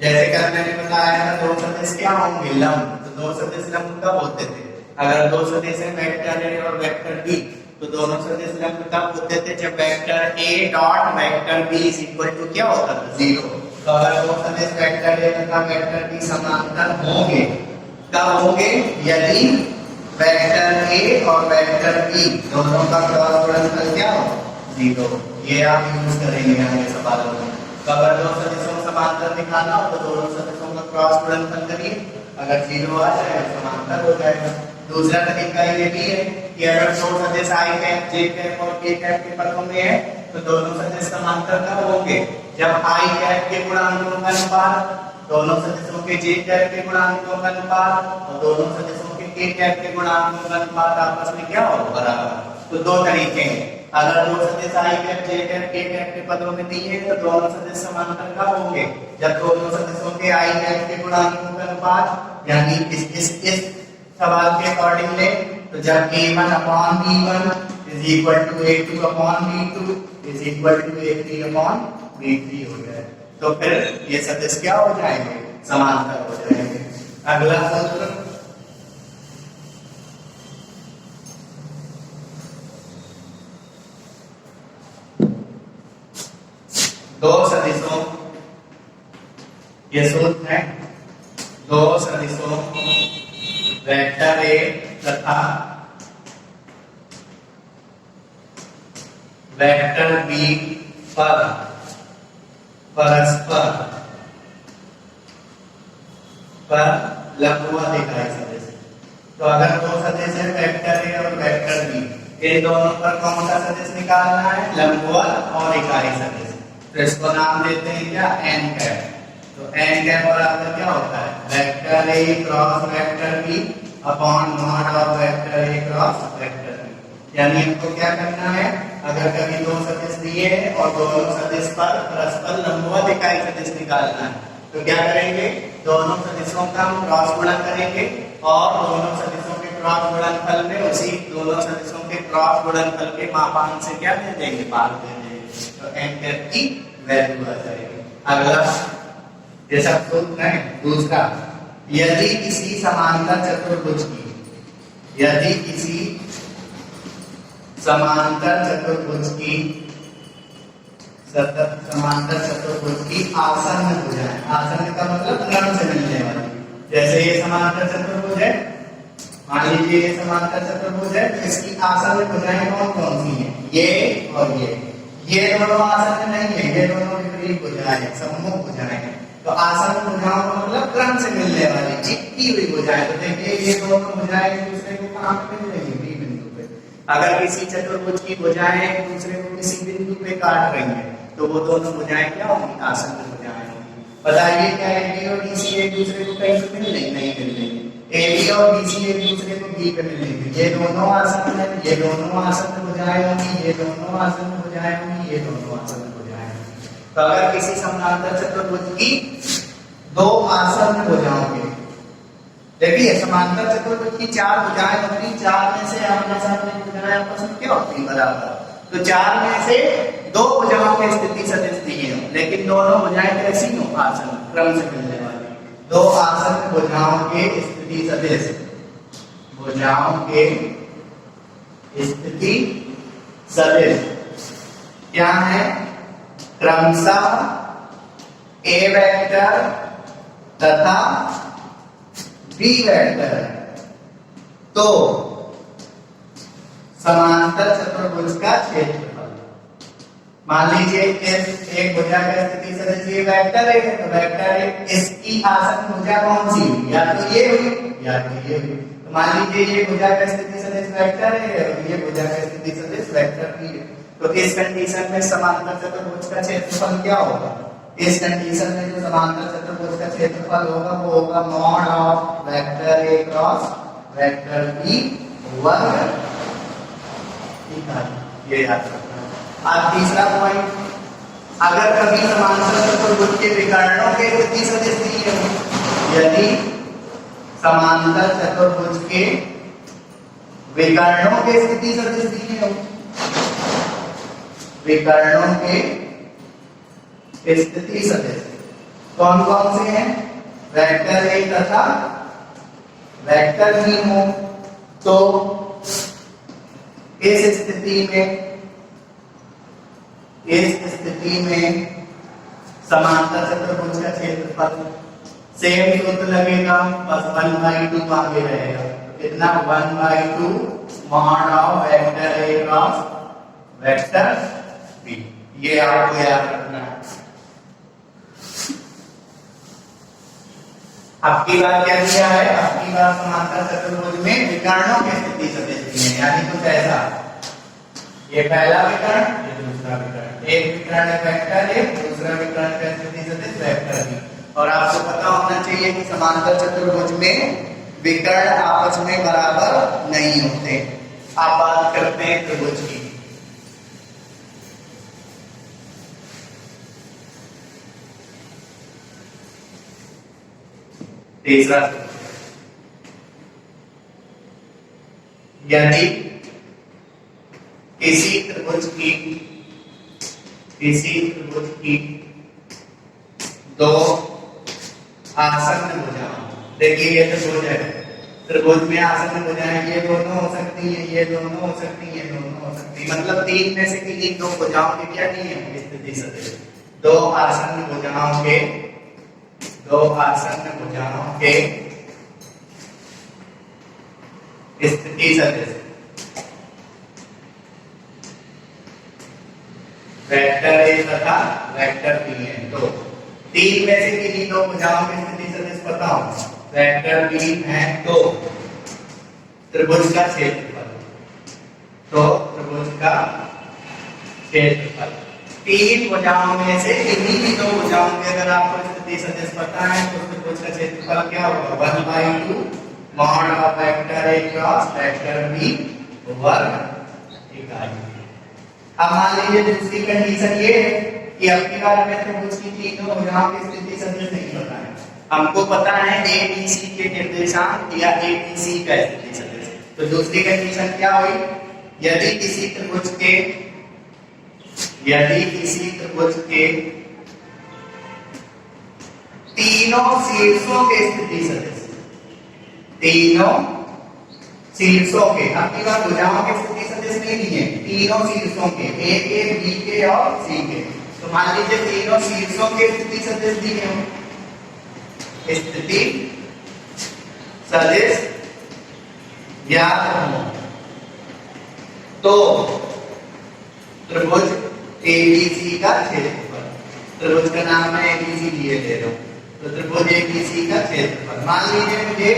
जैसे कल मैंने बताया था दो सदिश क्या होंगे, लंब। तो दो सदिश लंब कब होते थे, अगर दो सदिश है वेक्टर ए और वेक्टर बी, तो दोनों सदिश लंब कब होते थे, जब vector A dot vector B is equal to क्या होता था, 0। तो अगर दो सदिश वेक्टर ए तथा वेक्टर बी समांतर होंगे, कब होंगे, यदि वेक्टर ए और वेक्टर बी दोनों का क्रॉस गुणनफल क्या हो, 0। ये आप यूज करेंगे यहाँ के सवालों में। तो अगर दो सदिशों समांतर निकालना हो तो दोनों सदिशों का क्रॉस गुणनफल करिए, अगर 0 आ जाए तो समांतर हो जाएगा। दूसरा तरीका ये भी है कि अगर दो सदिश आई कैप जे कैप और के कैप के पदों में है, तो दोनों सदिश समांतर कब होंगे, जब आई कैप के गुणांकों का अनुपात दोनों सदिशों के जे कैप के गुणांकों का अनुपात और दोनों सदिशों के के कैप के गुणांकों का अनुपात आपस में क्या हो, बराबर। तो दो तरीके हैं, अगर दो सदिश आई cap J cap K cap के पदों में दिए तो दोनों सदिश समांतर कब होंगे, जब दोनों सदिशों के आई कैप के गुणांकों का अनुपात, यानी इस सवाल के अकॉर्डिंग ले, तो जब a1 upon b1 is equal to a2 upon b2 is equal to a3 upon b3 हो जाए, तो फिर ये सदिश क्या हो जाएंगे, समांतर हो जाएंगे। अगला सूत्र, दो सदिशों, ये सूत्र है, दो सदिशों वेक्टर ए तथा वेक्टर बी पर परस्पर लंबवत इकाई सदिश। तो अगर दो सदिश है वेक्टर ए और वेक्टर बी, इन दोनों पर कौन सा सदिश निकालना है, लंबवत और इकाई सदिश। तो इसको नाम देते हैं क्या, एन कैप। तो एन कैप बराबर क्या होता है, vector A cross vector B upon mod of vector A cross vector B. यानी हमको क्या करना है, अगर कभी दो सदिश दिए हैं और दोनों सदिश पर परस्पर लंबवत इकाई सदिश निकालना है तो क्या करेंगे, दोनों सदिशों का हम क्रॉस गुणन करेंगे और दोनों सदिशों के क्रॉस गुणनफल में उसी दोनों सदिशों के क्रॉस गुणनफल के मापांक से क्या दे देंगे, भाग दे देंगे, तो एंकर की वैल्यू आ जाएगी। अगला जैसा सूत्र है दूसरा, यदि किसी समांतर चतुर्भुज की, यदि किसी समांतर चतुर्भुज की समांतर चतुर्भुज की आसन्न भुजाएं, आसन्न का मतलब क्रम से मिलने वाली, जैसे ये समांतर चतुर्भुज है, मान लीजिए ये समांतर चतुर्भुज है, इसकी आसन्न भुजाएं कौन कौन सी हैं, ये और ये दोनों आसन्न नहीं है, ये दोनों विपरीत भुजाएं हैं, सम्मुख भुजाएं हैं। तो आसन्न भुजाओं का मतलब क्रम से मिलने वाली चिपकी हुई भुजाएं। तो देखिए ये दोनों भुजाएं एक दूसरे को कहां पे मिल रही है, बी बिंदु पे। अगर किसी चतुर्भुज की भुजाएं एक दूसरे को किसी बिंदु पे काट रही हैं तो वो दोनों भुजाएं क्या होंगी, आसन्न भुजाएं होंगी। बताइए क्या एबी और बीसी एक दूसरे को कहीं पे मिल रही, नहीं मिल रही। एबी और बीसी एक दूसरे को बी पे मिल रही, ये दोनों आसन्न है, ये दोनों आसन्न भुजाएं होंगी, ये दोनों आसन्न भुजाएं होंगी, ये दोनों आसन्न भुजाएं होंगी। तो अगर किसी समांतर चतुर्भुज की दो आसन्न भुजाओं के, देखिए समांतर चतुर्भुज की चार भुजाएं होती, चार में से आमने सामने भुजाएं आपस में क्या होती है, बराबर। तो चार में से दो भुजाओं की स्थिति सदिश दिए हो, लेकिन दोनों भुजाएं कैसी हो, आसन्न, क्रम से मिलने वाली। दो आसन्न भुजाओं के स्थिति सदिश, भुजाओं के स्थिति सदिश क्या है, क्रमशः ए वेक्टर तथा बी वेक्टर। तो समांतर चतुर्भुज का क्षेत्रफल, मान लीजिए एक भुजा का स्थिति सदिश ये वेक्टर है, तो वेक्टर है, इसकी आसन्न भुजा कौन सी हुई, या तो ये हुई या तो ये हुई। तो मान लीजिए ये भुजा का स्थिति सदिश वेक्टर है और ये भुजा का स्थिति सदिश वेक्टर भी है। तो इस कंडीशन में समांतर चतुर्भुज का क्षेत्रफल क्या होगा, इस कंडीशन में जो समांतर चतुर्भुज का क्षेत्रफल होगा वो होगा mod of vector A cross vector B वर्ग इकाई। ये याद रखना। अब तीसरा पॉइंट, अगर कभी समांतर चतुर्भुज के विकर्णों के स्थिति सदिश दिए हो, यदि समांतर चतुर्भुज के विकर्णों के स्थिति सदिश दिए हो, विकर्णों के स्थिति सदिश कौन कौन से हैं, वेक्टर ए तथा वेक्टर बी हो, तो इस स्थिति में समांतर चतुर्भुज का क्षेत्रफल सेम सूत्र लगेगा, बस 1/2 आगे रहेगा। कितना, 1/2 mod of vector A cross vector B. ये आपको याद रखना है। आपकी बात क्या दिया है, आपकी बात समांतर चतुर्भुज में विकर्णों की स्थिति सदिश दी है, यानी कुछ ऐसा, ये पहला विकर्ण, ये दूसरा विकर्ण, एक विकर्ण वेक्टर है, दूसरा विकर्ण का स्थिति सदिश वेक्टर बी। और आपको पता होना चाहिए कि समांतर चतुर्भुज में विकर्ण आपस में बराबर नहीं होते। आप बात करते हैं त्रिभुज की, तीसरा, यदि किसी त्रिभुज की दो आसन्न भुजाएं, देखिए ये त्रिभुज है, त्रिभुज में आसन्न भुजाएं ये दोनों हो सकती हैं, ये दोनों हो सकती हैं, ये दोनों हो सकती हैं, मतलब तीन में से किसी दो भुजाओं के क्या नहीं है स्थिति सदिश। दो आसन्न भुजाओं के स्थिति सदिश वेक्टर ए तथा वेक्टर बी है। तो तीन में से किन्हीं दो भुजाओं की स्थिति सदिश पता हो, वेक्टर बी है, तो त्रिभुज का क्षेत्रफल, तीन भुजाओं में से किन्हीं भी दो भुजाओं के अगर आपको स्थिति सदिश पता है तो त्रिभुज का क्षेत्रफल क्या होगा, 1/2 mod of vector A cross vector B वर्ग इकाई। अब मान लीजिए दूसरी कंडीशन ये है कि अब की बार हमें त्रिभुज की तीनों भुजाओं की स्थिति सदिश नहीं पता है। हमको पता है ABC के निर्देशांक या ABC का स्थिति सदिश। तो दूसरी कंडीशन क्या हुई, यदि किसी त्रिभुज के तीनों शीर्षों के स्थिति सदिश, तीनों शीर्षों के, अब की बार भुजाओं के स्थिति सदिश नहीं दिए, तीनों शीर्षों के, A के, B के और C के। तो मान लीजिए तीनों शीर्षों के स्थिति सदिश दिए हों, स्थिति सदिश ज्ञात हो तो त्रिभुज ABC का क्षेत्रफल, त्रिभुज का नाम मैं ABC लिए ले रहा हूं, तो त्रिभुज ABC का क्षेत्रफल, मान लीजिए मुझे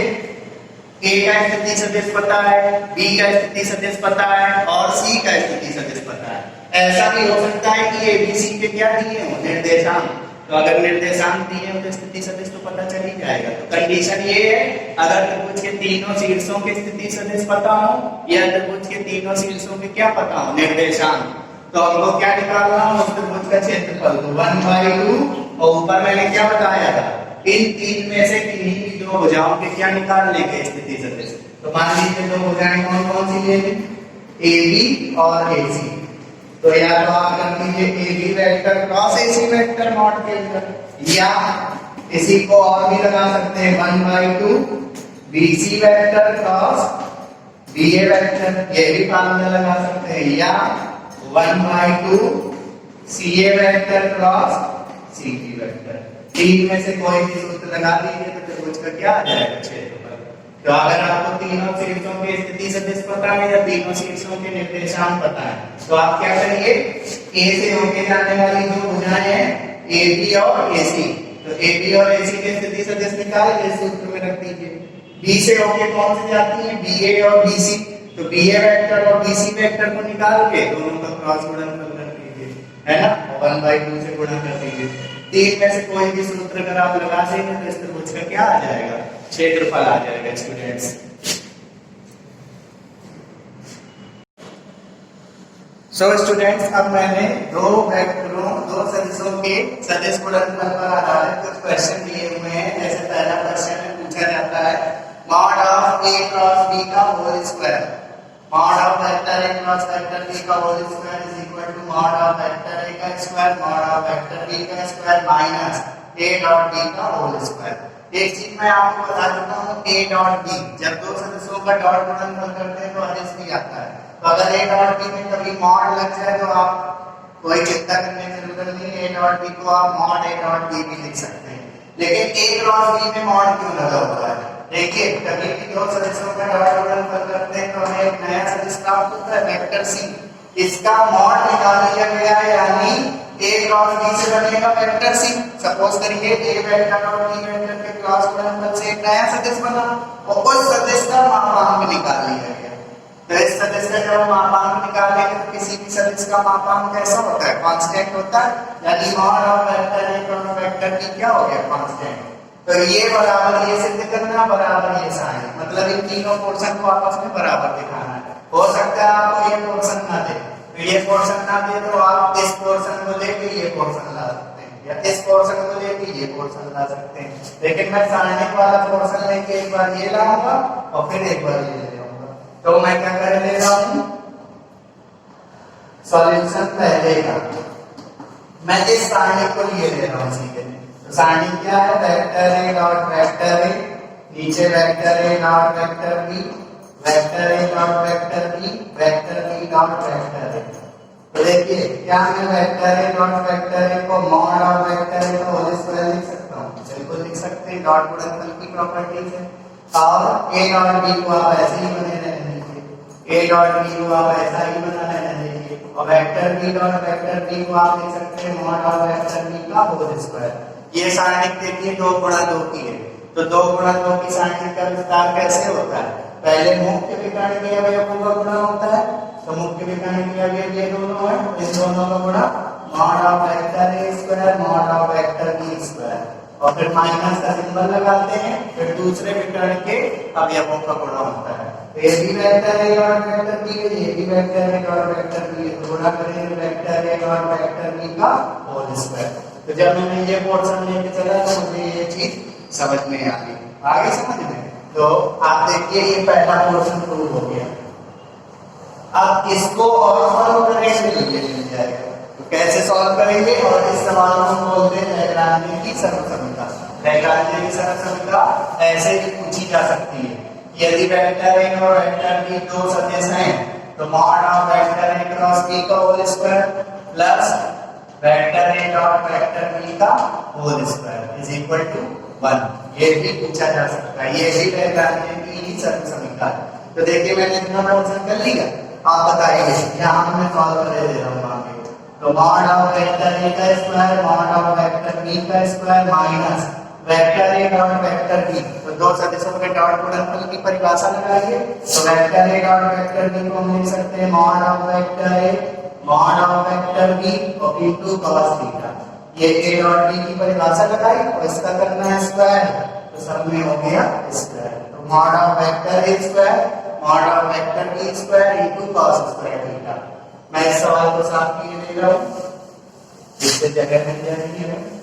A का स्थिति सदिश पता है, B का स्थिति सदिश पता है और C का स्थिति सदिश पता है। ऐसा भी हो सकता है कि ABC के क्या दिए हो, निर्देशांक। तो अगर निर्देशांक दिए हो तो स्थिति सदिश तो पता चल ही जाएगा। तो कंडीशन ये है, अगर त्रिभुज के तीनों शीर्षों के स्थिति सदिश पता हो या त्रिभुज के तीनों शीर्षों के क्या पता हो, निर्देशांक, तो हमको क्या निकालना हो, उस त्रिभुज का क्षेत्रफल। तो 1/2 और ऊपर मैंने क्या बताया था, इन तीन में से किन्हीं भी दो भुजाओं के क्या निकालने के स्थिति सदिश। तो मान लीजिए दो भुजाएं कौन कौन सी लेंगे, AB और AC। तो या तो आप कर लीजिए AB vector cross AC vector mod के अंदर, या इसी को और भी लगा सकते हैं 1/2 BC vector cross BA vector, ये भी फार्मूला लगा सकते हैं, या 1/2 CA vector cross CB vector. तीन में से कोई भी सूत्र लगा दीजिए तो त्रिभुज का क्या आ जाएगा, क्षेत्रफल। तो अगर आपको तीनों शीर्षों के स्थिति सदिश पता है या तीनों शीर्षों के निर्देशांक पता है, तो आप क्या करिए, A से होके जाने वाली जो भुजाएं हैं AB और AC, तो AB और AC के स्थिति सदिश निकाल के सूत्र में रख दीजिए। B से होके कौन सी जाती है, BA और BC, तो BA वेक्टर और BC वेक्टर को निकाल के दोनों का क्रॉस गुणनफल कर दीजिए, है ना, 1/2 से गुणा कर दीजिए। तीन में से कोई भी सूत्र अगर आप लगा देंगे तो इस त्रिभुज का क्या आ जाएगा, क्षेत्रफल आ जाएगा स्टूडेंट्स। सो स्टूडेंट्स, अब मैंने दो वेक्टरों, दो सदिशों के सदिश गुणनफल पर आधारित कुछ क्वेश्चन दिए हुए हैं। जैसे पहला क्वेश्चन में पूछा जाता है mod of A cross B का whole square, mod of vector A cross vector B का whole square is equal to mod of vector A का square mod of vector B का square minus A dot B का whole square. एक चीज मैं आपको बता देता हूं, A डॉट B, जब दो सदस्यों का डॉट गुणनफल करते हैं तो अदिश भी आता है। तो अगर A डॉट B में कभी मॉड लग जाए तो आप कोई चिंता करने की जरूरत नहीं है, A डॉट B को आप मॉड A डॉट B भी लिख सकते हैं। लेकिन A क्रॉस B में मॉड क्यों लगा हुआ है, देखिए कभी भी दो सदस्यों का डॉट गुणनफल करते हैं तो हमें एक नया सदिश प्राप्त होता है वेक्टर C, इसका मॉड निकाल लिया गया है, यानी A क्रॉस B से बनेगा वेक्टर C। सपोज करिए A वेक्टर और B वेक्टर के क्रॉस गुणनफल से एक नया सदिश बना और उस सदिश का मापांक निकाल लिया गया। तो इस सदिश का जब मापांक निकालेंगे तो किसी भी सदिश का मापांक कैसा होता है, कांस्टेंट होता है, यानी mod of vector A cross vector B क्या हो गया, कांस्टेंट। तो ये बराबर ये सिद्ध करना, बराबर ये साइन, मतलब इन तीनों पोर्शन को आपस में बराबर दिखाना है। हो सकता है आपको ये पोर्शन ना दे, तो ये पोर्शन ना दे तो आप इस पोर्शन को लेके ये पोर्शन ला सकते हैं, या इस पोर्शन को लेके ये पोर्शन ला सकते हैं। लेकिन मैं सारणिक वाला पोर्शन लेके एक बार ये लाऊंगा और फिर एक बार ये ले आऊंगा। तो मैं क्या कर ले रहा हूं, सॉल्यूशन पहले का मैं इस सारणिक को लिए ले रहा हूं, सीधे। तो सारणी क्या है, vector A dot vector A, नीचे vector A dot vector B, vector A dot vector B, vector B dot vector A। तो देखिए क्या मैं vector A dot vector A को मॉड ऑफ वेक्टर A का होल स्क्वायर लिख सकता हूँ, बिल्कुल लिख सकते हैं, डॉट गुणनफल की प्रॉपर्टीज है। और A डॉट B को आप ऐसे ही बने रहने दीजिए, A डॉट B को आप ऐसा ही बना रहने दीजिए, और vector B dot vector B को आप लिख सकते हैं मॉड ऑफ वेक्टर B का होल स्क्वायर। ये सारणिक देखिए 2 गुणा 2 की है, तो 2 गुणा 2 की सारणिक का विस्तार कैसे होता है, पहले मुख्य विकर्ण के अवयवों का गुणा होता है, तो मुख्य विकर्ण के अवयव ये दोनों हैं, इन दोनों का गुणा mod of vector A square mod of vector B square, और फिर माइनस का सिंबल लगाते हैं, फिर दूसरे विकर्ण के अवयवों का गुणा होता है। ये भी वेक्टर है और वेक्टर बी है, ये भी वेक्टर है और वेक्टर बी है, गुणा करेंगे वेक्टर है और वेक्टर बी का होल स्क्वायर। तो जब मैंने ये पोर्शन लेके चला तो मुझे ये चीज समझ में आ गई, आगे समझ में। तो आप देखिए ये पहला पोर्शन प्रूव हो गया। अब इसको और सॉल्व करेंगे तो ये मिल जाएगा। तो कैसे सॉल्व करेंगे, और इस सवाल को बोलते हैं लैग्रांज की सर्वसम्यता। लैग्रांज की सर्वसम्यता ऐसे भी पूछी जा सकती है, यदि वेक्टर ए और वेक्टर बी दो सदिश हैं तो mod of vector A cross B का whole square plus vector A dot vector B का whole square is equal to 1। ये भी पूछा जा सकता है, ये भी लैग्रांज की ही सर्वसम्यता है। तो देखिए मैंने इतना पोर्शन कर लिया, आप बताइए यहाँ मैं सॉल्व कर दे रहा हूँ आगे। तो मॉड ऑफ वेक्टर ए का square mod of vector B का square minus vector A dot vector B. तो दो सदिशों के डॉट गुणनफल की परिभाषा लगाइए। तो vector A dot vector B को हम लिख सकते हैं mod of vector A mod of vector B और इनटू cos थीटा। ये ए डॉट बी की परिभाषा लगाई और इसका करना है स्क्वायर, तो सब में हो गया स्क्वायर। तो mod of vector A square mod of vector B square into cos square theta. मैं इस सवाल को साफ किए दे रहा हूं, इससे जगह मिल जाएगी हमें।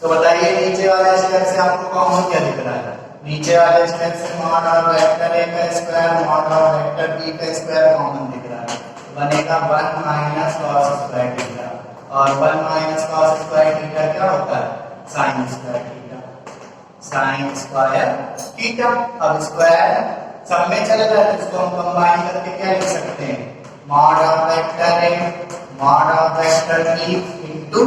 तो बताइए नीचे वाले स्टेप से आपको कॉमन क्या दिख रहा है? नीचे वाले स्टेप से मॉड ऑफ वेक्टर ए का square mod of vector B का स्क्वायर कॉमन दिख रहा है, बनेगा 1 माइनस cos स्क्वायर थीटा। और 1 माइनस cos स्क्वायर थीटा क्या होता है? sin square theta. sin square theta. अब स्क्वायर सब में चल रहा है, इसको हम कंबाइन करके क्या लिख सकते हैं? Mod of vector A mod of vector B into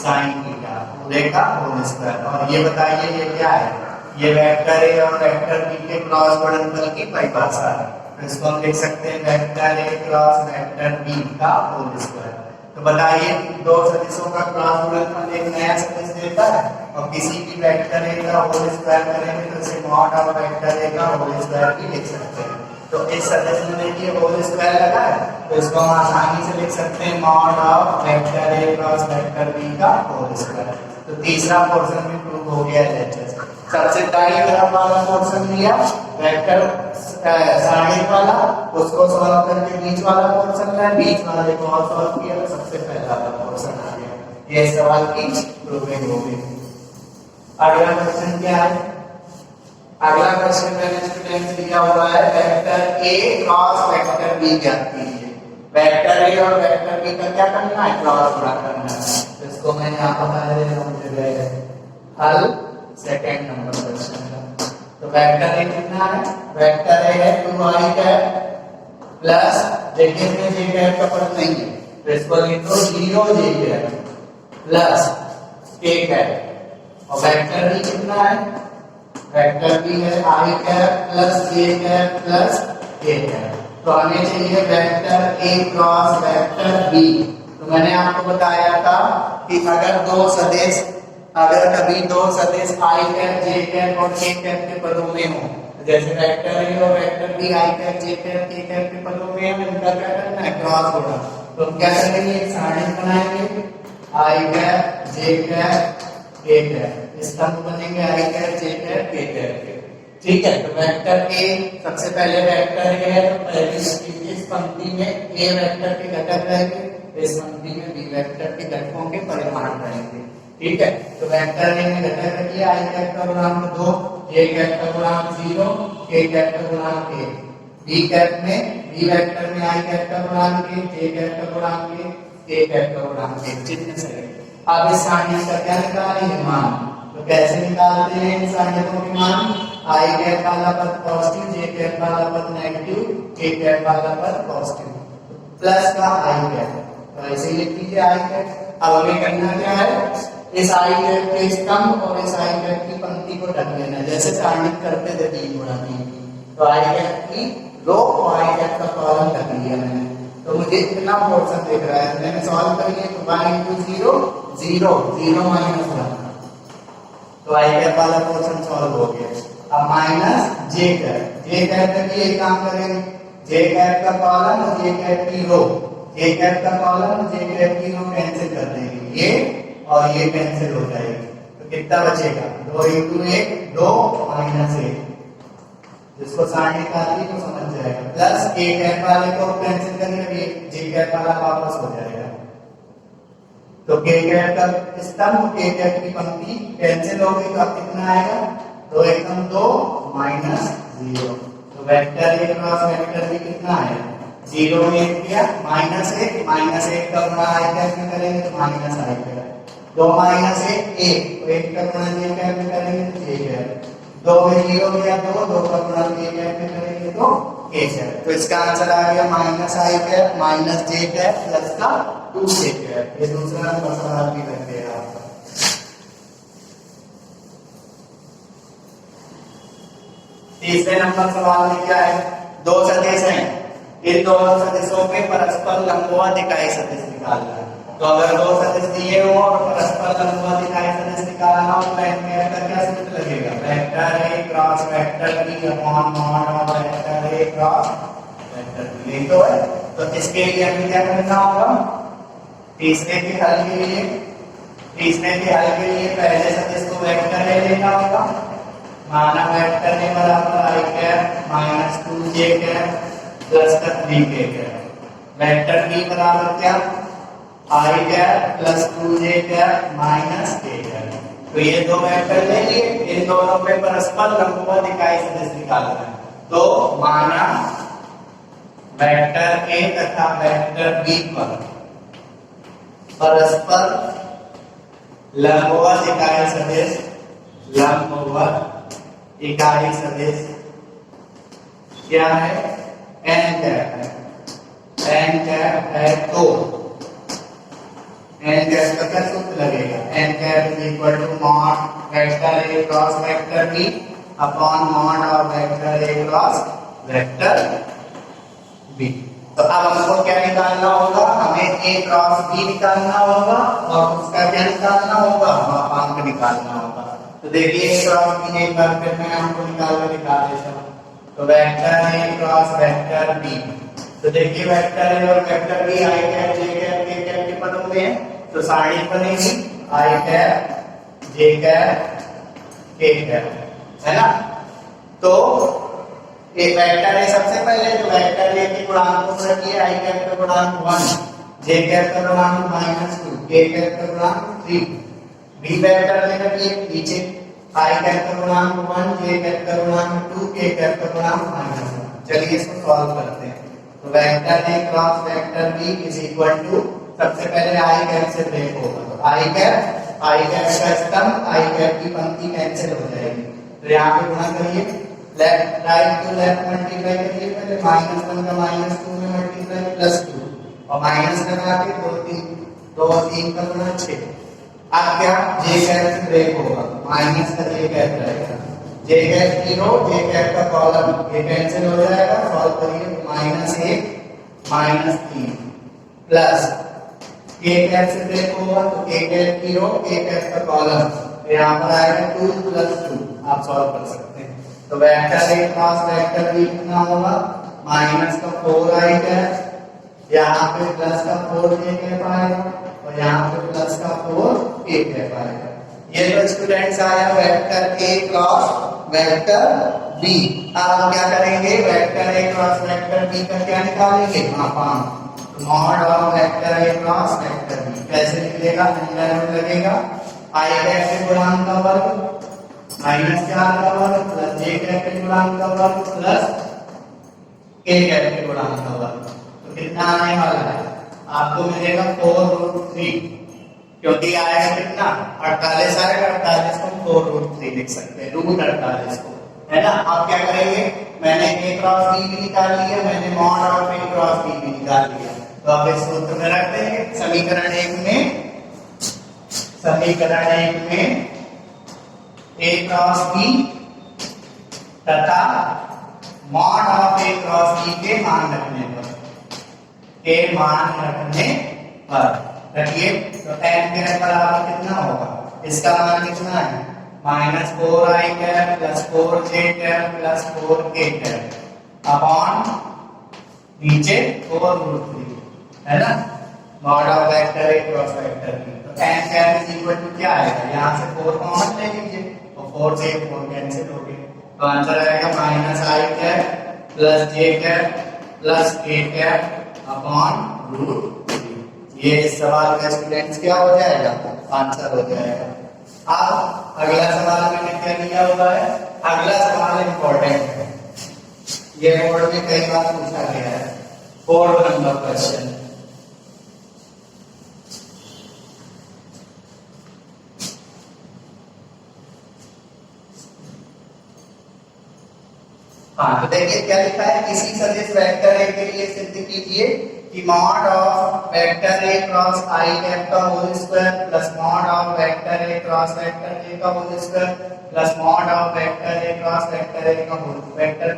sin theta पूरे का होल स्क्वायर। और ये बताइए ये क्या है? ये वेक्टर ए और वेक्टर बी के क्रॉस गुणनफल की परिभाषा है। तो इसको हम लिख सकते हैं vector A cross vector B का होल स्क्वायर। तो बताइए दो सदिशों का क्रॉस गुणनफल एक नया सदिश देता है, और किसी भी वेक्टर ए का होल स्क्वायर करेंगे तो इसे मॉड ऑफ वेक्टर ए का होल स्क्वायर भी लिख सकते हैं। तो इस सदिश में देखिए होल स्क्वायर लगा है, तो इसको हम आसानी से लिख सकते हैं mod of vector A cross vector B का होल स्क्वायर। तो तीसरा पोर्शन भी प्रूव हो गया एलएचएस। सबसे दाईं तरफ वाला पोर्शन लिया वेक्टर साइड वाला, उसको सॉल्व करके बीच वाला पोर्शन लिया, बीच वाले को और सॉल्व किया तो सबसे पहला वाला पोर्शन आ गया। ये सवाल की प्रूविंग हो गई। अगला क्वेश्चन क्या है? अगला क्वेश्चन मैंने स्टूडेंट्स दिया हुआ है vector A cross vector B ज्ञात कीजिए। वेक्टर ए और वेक्टर बी का क्या करना है? क्रॉस गुणा करना है। तो इसको मैं यहाँ पर बता दे रहा हूँ हल सेकंड नंबर क्वेश्चन का। तो वेक्टर ए कितना है? वेक्टर ए है 2i कैप प्लस देखिए इसमें j कैप का पद नहीं है तो इसको लिख दो 0j cap plus k cap. और वेक्टर बी कितना है? वेक्टर बी है i cap plus j cap plus k cap. तो हमें चाहिए vector A cross vector B. तो मैंने आपको बताया था कि अगर कभी दो सदिश i कैप j कैप और k कैप के पदों में हो, जैसे वेक्टर ए और vector B i cap j cap k cap के पदों में है, उनका क्या करना है? क्रॉस गुणा। तो हम क्या करेंगे? एक सारणी बनाएंगे i cap j cap k cap, स्तंभ बनेंगे i cap j cap k cap के। ठीक है, तो वेक्टर ए सबसे पहले वेक्टर ए है तो पहली इस पंक्ति में ए वेक्टर के घटक रहेंगे, इस पंक्ति में बी वेक्टर के घटकों के परिमाण रहेंगे। ठीक है, तो वेक्टर ए में घटक रखिए i कैप का गुणांक 2, j कैप का गुणांक 0, k कैप का गुणांक 1। बी कैप में बी वेक्टर में i कैप का गुणांक 1, j कैप का गुणांक 1, k कैप का गुणांक 1। चिन्ह सही। अब इस सारणी का क्या निकालेंगे? मान। तो कैसे निकालते हैं इन सारणियों के मान? i कैप वाला पद पॉजिटिव, j कैप वाला पद नेगेटिव, k कैप वाला पद पॉजिटिव, प्लस का i कैप। तो ऐसे लिख लीजिए i कैप। अब हमें करना क्या है? इस i कैप के स्तंभ और इस i कैप की पंक्ति को ढक लेना, जैसे सारणी करते थे 3 गुणा 3 की। तो i कैप की रो और i कैप का कॉलम ढक लिया मैंने। तो मुझे इतना पोर्शन दिख रहा है, मैंने सॉल्व कर लिया। तो y * 0 0 0 माइनस 1, तो i कैप वाला पोर्शन सॉल्व हो गया। अब माइनस j कैप के लिए एक काम करेंगे, j कैप का कॉलम और j कैप की रो, j कैप का कॉलम और j कैप की रो कैंसिल कर देंगे, ये और ये कैंसिल हो जाएगी। तो कितना बचेगा? 2 * 1 2 - 1। जिसको साइन निकालनी तो समझ जाएगा, प्लस ए कैप वाले को कैंसिल करेंगे, जे कैप वाला वापस हो जाएगा। तो के कैप का स्तंभ, के कैप की पंक्ति कैंसिल हो गई, तो अब कितना आएगा, 2 एकम 2 माइनस 0। तो vector A cross vector B कितना आएगा, 0 में 1 किया माइनस 1, माइनस 1 का गुणा आई कैप में करेंगे तो माइनस आई कैप, 2 माइनस 1 1, तो 1 का गुणा जे कैप में करेंगे तो जे कैप, 2 में 0 गया 2, 2 का गुणा जे कैप में करेंगे तो के कैप। तो इसका आंसर आ गया माइनस आई कैप माइनस जे कैप प्लस का 2 जे कैप। ये दूसरा नंबर सवाल भी लग गया आपका। तीसरे नंबर सवाल में क्या है, दो सदिश हैं, इन दोनों सदिशों के परस्पर लंबवत इकाई सदिश निकालना है। तो अगर दो सदिश दिए हो और परस्पर लंबवत इकाई सदिश निकालना हो तो मेरा का क्या सूत्र लगेगा, vector A cross vector B upon mod of vector A cross vector B. यही तो है। तो इसके लिए हमें क्या करना होगा, तीसरे के हल के लिए पहले सदिश को वेक्टर ए लेना होगा, माना वेक्टर ए बराबर आई कैप माइनस 2 जे कैप प्लस का 3 के कैप, वेक्टर बी बराबर क्या, आई कैप प्लस 2 जे कैप माइनस के कैप। तो ये दो वेक्टर ले लिए, इन दोनों पे परस्पर लंबवत इकाई सदिश निकालना है। तो माना वेक्टर ए तथा वेक्टर बी पर परस्पर लंबवत इकाई सदिश क्या है, n कैप है। तो n कैप का क्या सूत्र लगेगा, n cap is equal to mod vector A cross vector B upon mod of vector A cross vector B. तो अब हमको क्या निकालना होगा, हमें ए क्रॉस बी निकालना होगा और उसका क्या निकालना होगा, मापांक निकालना होगा। तो देखिए ए क्रॉस बी एक बार फिर मैं आपको निकाल देता हूं। तो vector A cross vector B, तो देखिए वेक्टर ए और vector B I cap J cap K cap के पदों में है, तो सारणी बनेगी I cap J cap K cap, है ना। तो एक वेक्टर है, सबसे पहले जो वेक्टर ए के गुणांक को रखिए, आई कैप का गुणांक 1, जे कैप का गुणांक -2, के कैप का गुणांक 3। बी वेक्टर में रखिए नीचे आई कैप का गुणांक 1, जे कैप का गुणांक 2, के कैप का गुणांक -1। चलिए इसको सॉल्व करते हैं। तो vector A cross vector B is equal to, सबसे पहले आई कैप से ब्रेक होगा, तो आई कैप का स्तंभ आई कैप की पंक्ति कैंसिल हो जाएगी। तो यहाँ पे गुणा करिए, left right to left multiply करिए, पहले -1 का -2 में मल्टीप्लाई +2 और माइनस लगा के 2 3 का गुणा 6। अब क्या, जे कैप से ब्रेक होगा, माइनस का जे कैप रहेगा, जे कैप 0, जे कैप का कॉलम ये कैंसिल हो जाएगा। सॉल्व करिए, -1 -3 प्लस के कैप से ब्रेक होगा तो के कैप 0, के कैप का कॉलम, तो यहाँ पर आएगा 2 + 2। आप सॉल्व कर सकते हैं। तो vector A cross vector B कितना होगा, -4 आई कैप, यहाँ पे प्लस का 4 जे कैप आएगा और यहाँ पे प्लस का 4 के कैप आएगा। ये तो स्टूडेंट्स आया vector A cross vector B. अब हम क्या करेंगे, vector A cross vector B का क्या निकालेंगे, मापांक। Mod of vector A cross vector B कैसे निकलेगा, अंदर में लगेगा आई कैप के गुणांक का वर्ग -4 का वर्ग प्लस जे कैप के गुणांक का वर्ग प्लस के कैप के गुणांक का वर्ग। तो कितना आने वाला है, आपको मिलेगा 4√3, क्योंकि आएगा कितना 48 आएगा, 48 को 4√3 लिख सकते हैं, √48 को, है ना। आप क्या करेंगे, मैंने ए क्रॉस बी भी निकाल लिया, मैंने mod of A cross B भी निकाल लिया। तो आप इस सूत्र में रख देंगे, समीकरण 1 में ए क्रॉस बी तथा mod of A cross B के मान रखने पर रखिए। तो n के बराबर कितना होगा, इसका मान कितना है, -4 I cap plus 4 J cap plus 4 K cap upon नीचे 4√3, है ना। Mod of vector A cross vector B, तो n cap is equal to क्या आएगा, यहाँ से 4 कॉमन ले लीजिए और 4 से 4 कैंसिल हो गए, तो आंसर आएगा माइनस आई कैप प्लस जे कैप प्लस के कैप अपॉन रूट 3। ये इस सवाल का स्टूडेंट्स क्या हो जाएगा, आंसर हो जाएगा। अब अगला सवाल मैंने क्या लिया हुआ है, अगला सवाल इंपॉर्टेंट है, ये बोर्ड में कई बार पूछा गया है, 4 नंबर क्वेश्चन। हाँ तो देखिए क्या लिखा है, किसी सदिश वेक्टर ए के लिए सिद्ध कीजिए कि mod of vector A cross I cap का whole square plus mod of vector A cross vector A का whole square plus mod of vector A cross vector A का whole vector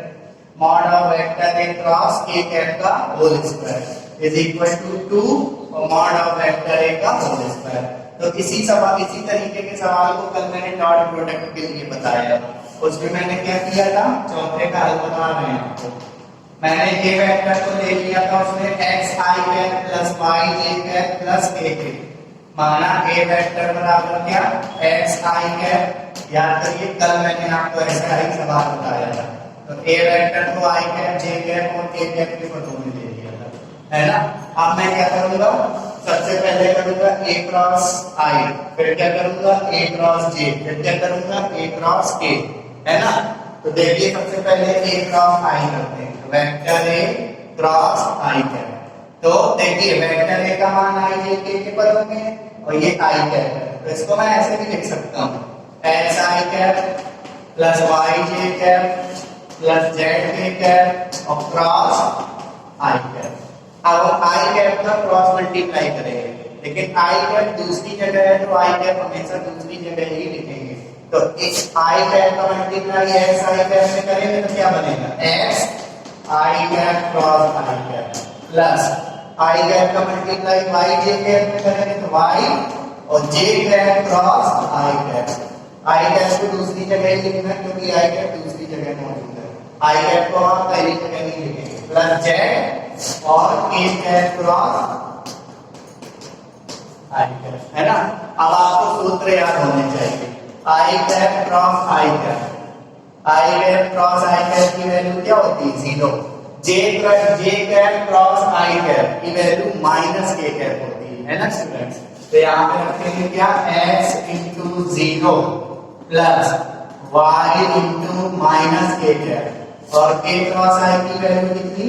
mod of vector A cross A cap का whole square is equal to 2 और mod of vector A का whole square. तो इसी तरीके के सवाल को कल मैंने डॉट प्रोडक्ट के लिए बताया, उसमें मैंने क्या किया था, चौथे का हल बता रहे हैं आपको। मैंने ये वेक्टर को ले लिया था, उसमें x i cap plus y j cap plus k k माना a वेक्टर बराबर क्या, x i कैप। याद करिए कल मैंने आपको ऐसा ही सवाल बताया था, तो a वेक्टर को i कैप j कैप और k कैप के पदों में ले लिया था, है ना। अब मैं क्या करूंगा, सबसे पहले करूंगा a क्रॉस i, फिर क्या करूंगा a क्रॉस j, फिर क्या करूंगा a क्रॉस k, है ना। तो देखिए सबसे पहले a क्रॉस i करते हैं, vector a cross i cap. तो देखिए वेक्टर a का मान i j k के पदों में और ये i कैप है, तो इसको मैं ऐसे भी लिख सकता हूँ, x i cap plus y j cap plus z k cap और क्रॉस i कैप। अब i कैप का क्रॉस मल्टीप्लाई करेंगे, लेकिन i कैप दूसरी जगह है तो i कैप हमेशा दूसरी जगह ही लिखेंगे। तो इस i कैप का मल्टीप्लाई x i कैप से करेंगे तो क्या बनेगा, x i cap cross i cap plus i cap का मल्टीप्लाई y j कैप में करेंगे तो y और j cap cross i cap. i cap को दूसरी जगह ही लिखना है क्योंकि i कैप दूसरी जगह मौजूद है, i कैप को आप पहली जगह नहीं लिखेंगे, प्लस z और k cap cross i cap, है ना। अब आपको सूत्र याद होने चाहिए, i cap cross i cap, i cap cross i cap की वैल्यू क्या होती है, 0। j cap cross i cap की वैल्यू माइनस k कैप होती है ना स्टूडेंट्स। तो यहाँ पे रखेंगे क्या, x into 0 plus y into minus k cap, और k क्रॉस i की वैल्यू कितनी,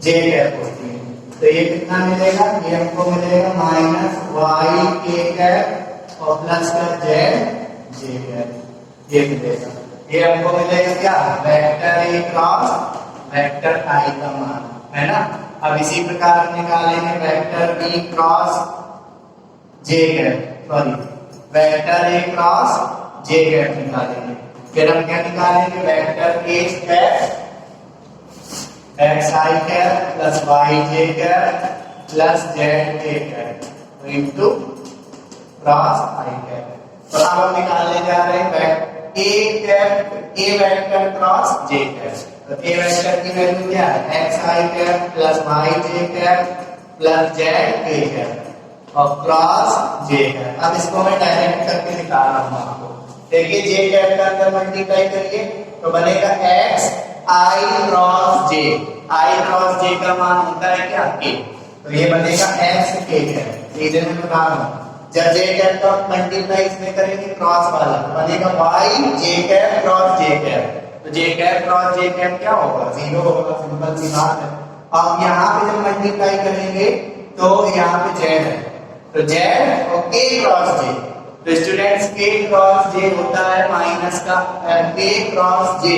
j कैप होती है। तो ये कितना मिलेगा, ये हमको मिलेगा माइनस y k कैप और प्लस का z j कैप, ये मिलेगा। ये हमको मिलेगा क्या, vector a cross vector i का मान, है ना। अब इसी प्रकार निकालेंगे vector b cross j cap, sorry vector a cross j cap निकालेंगे। फिर हम क्या निकालेंगे, vector a cap x i cap plus y j cap plus z k cap into cross i cap. तो अब हम निकालने जा रहे हैं a cap, a vector cross j cap. तो a वेक्टर की वैल्यू क्या है, x i cap plus y j cap plus z k cap और क्रॉस j कैप। अब इसको मैं डायरेक्ट करके निकाल रहा हूं आपको। देखिए j कैप का अंदर मल्टीप्लाई करिए तो बनेगा x i cross j, i cross j का मान होता है क्या, k। तो ये बनेगा x k कैप, सीधे मैं बता रहा हूं। जब j कैप का मल्टीप्लाई इसमें करेंगे क्रॉस वाला तो बनेगा y j cap cross j cap. तो j cap cross j cap क्या होगा, 0 होगा, सिंपल सी बात है। अब यहाँ पे जब मल्टीप्लाई करेंगे तो यहाँ पे z है, तो z और k क्रॉस j। तो स्टूडेंट्स k क्रॉस j होता है माइनस का k क्रॉस j,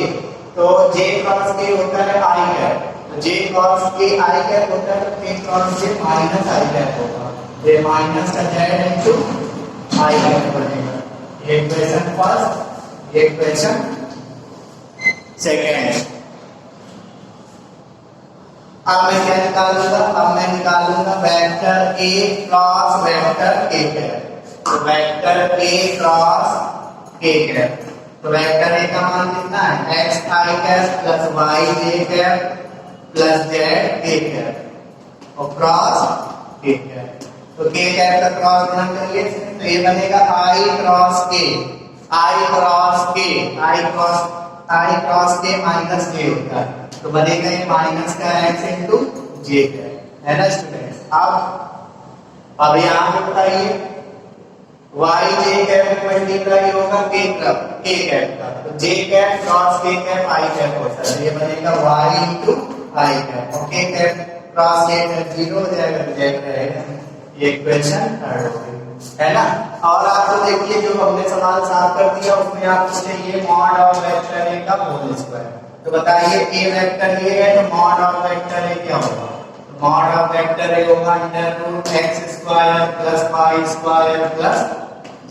तो j क्रॉस k होता है i कैप, तो j cross k i cap होता है, तो k cross j minus i cap होगा। ये माइनस का z इनटू i कैप बनेगा। ये इक्वेशन फर्स्ट, ये इक्वेशन सेकेंड। अब मैं क्या निकालूंगा, अब मैं निकालूंगा vector a cross vector k cap. तो vector a cross k cap, तो वेक्टर a का मान कितना है, x i cap plus y j cap plus z k cap और क्रॉस k कैप। तो k कैप का क्रॉस गुणन करिए तो ये बनेगा i cross k, i cross k, i cross I cross के माइनस जे होता है, तो बनेगा ये माइनस का एक्स इंटू जे है ना स्टूडेंट्स। अब यहाँ पे बताइए वाई जे कैप मल्टीप्लाई होगा के कैप का, तो जे कैप क्रॉस के कैप आई कैप होता है, ये बनेगा वाई इंटू आई कैप, और के cap cross K cap zero हो जाएगा, तो जेड रहेगा। ये इक्वेशन थर्ड हो गई है ना। और आपको देखिए जो हमने सवाल साफ कर दिया उसमें आपको चाहिए मॉड ऑफ वेक्टर ए का होल स्क्वायर, तो बताइए ए वेक्टर ये है, तो मॉड ऑफ वेक्टर ए क्या होगा, तो मॉड ऑफ वेक्टर ए होगा under root X square plus Y square plus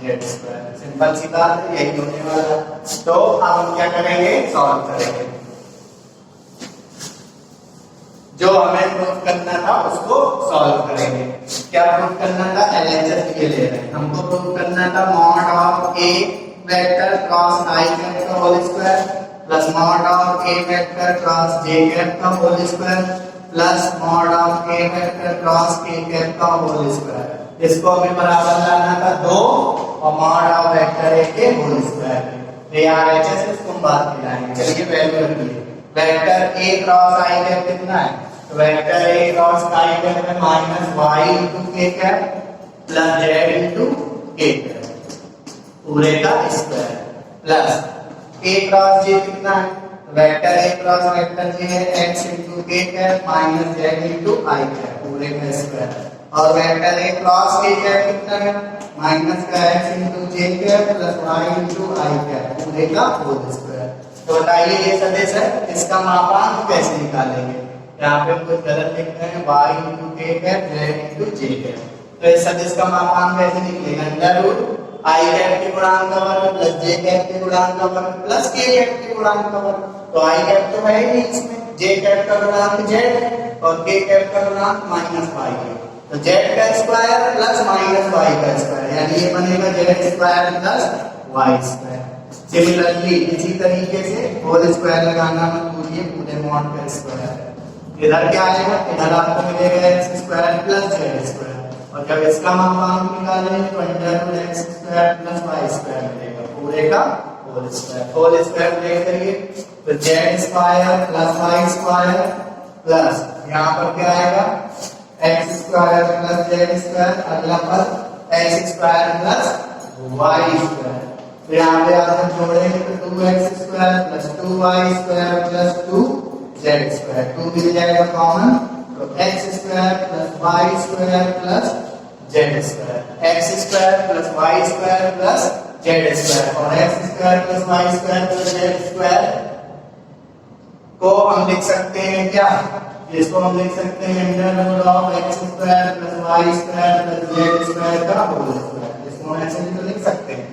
Z square. Simple सी बात है, यही होने वाला। तो हम क्या करेंगे, सॉल्व करेंगे, जो हमें प्रूफ करना था उसको सॉल्व करेंगे। क्या प्रूफ करना था, एलएचएस ये ले रहे हैं, हमको प्रूफ करना था mod of A vector cross I cap का whole square plus mod of A vector cross J cap का whole square plus mod of A vector cross K cap का होल स्क्वायर। इसको हमें बराबर लाना था 2 और मॉड ऑफ वेक्टर ए के होल स्क्वायर। तो यहाँ एलएचएस इसको हम बात मिलाएंगे। चलिए वैल्यू रखिए, vector A cross I cap कितना है, तो vector A cross I cap में माइनस वाई इंटू के कैप प्लस जेड इंटू के कैप पूरे का स्क्वायर प्लस ए क्रॉस जे कितना है, वेक्टर ए क्रॉस वेक्टर जे है एक्स इंटू के कैप माइनस जेड इंटू आई कैप पूरे का स्क्वायर, और vector A cross K cap कितना है, माइनस का एक्स इंटू जे कैप प्लस वाई इंटू आई कैप पूरे का होल स्क्वायर। तो बताइए ये सदिश है, इसका मापांक कैसे निकालेंगे, यहाँ पे हम कुछ गलत लिख रहे हैं, y इंटू के कैप जेड इंटू जे कैप। तो इस सदिश का मापांक कैसे निकलेगा, अंडर रूट आई कैप के गुणांक का वर्ग प्लस जे कैप के गुणांक का वर्ग प्लस के कैप के गुणांक का वर्ग। तो आई कैप तो है ही नहीं इसमें, जे कैप का गुणांक जेड और के कैप का गुणांक माइनस वाई है, तो जेड का स्क्वायर प्लस माइनस वाई का स्क्वायर, यानी ये बनेगा Z square plus Y square. Similarly इसी तरीके से होल स्क्वायर लगाना मत भूलिए, पूरे मॉड का स्क्वायर। इधर क्या आएगा, इधर आपको मिलेगा X square plus Z square, और जब इसका मापांक निकालेंगे तो under root X square plus Y square मिलेगा पूरे का होल स्क्वायर। होल स्क्वायर ले करिए तो Z square plus Y square plus यहाँ पर क्या आएगा X square plus Z square, अगला पर X square plus Y square. तो यहाँ पे आप जब जोड़ेंगे तो 2x square plus 2y square plus 2z square, 2 मिल जाएगा कॉमन, तो x square plus y square plus z square, x square plus y square plus z square, और x square plus y square plus z square को हम लिख सकते हैं क्या, इसको हम लिख सकते हैं under root of x square plus y square plus z square का होल स्क्वायर। इसको हम ऐसे भी तो लिख सकते हैं,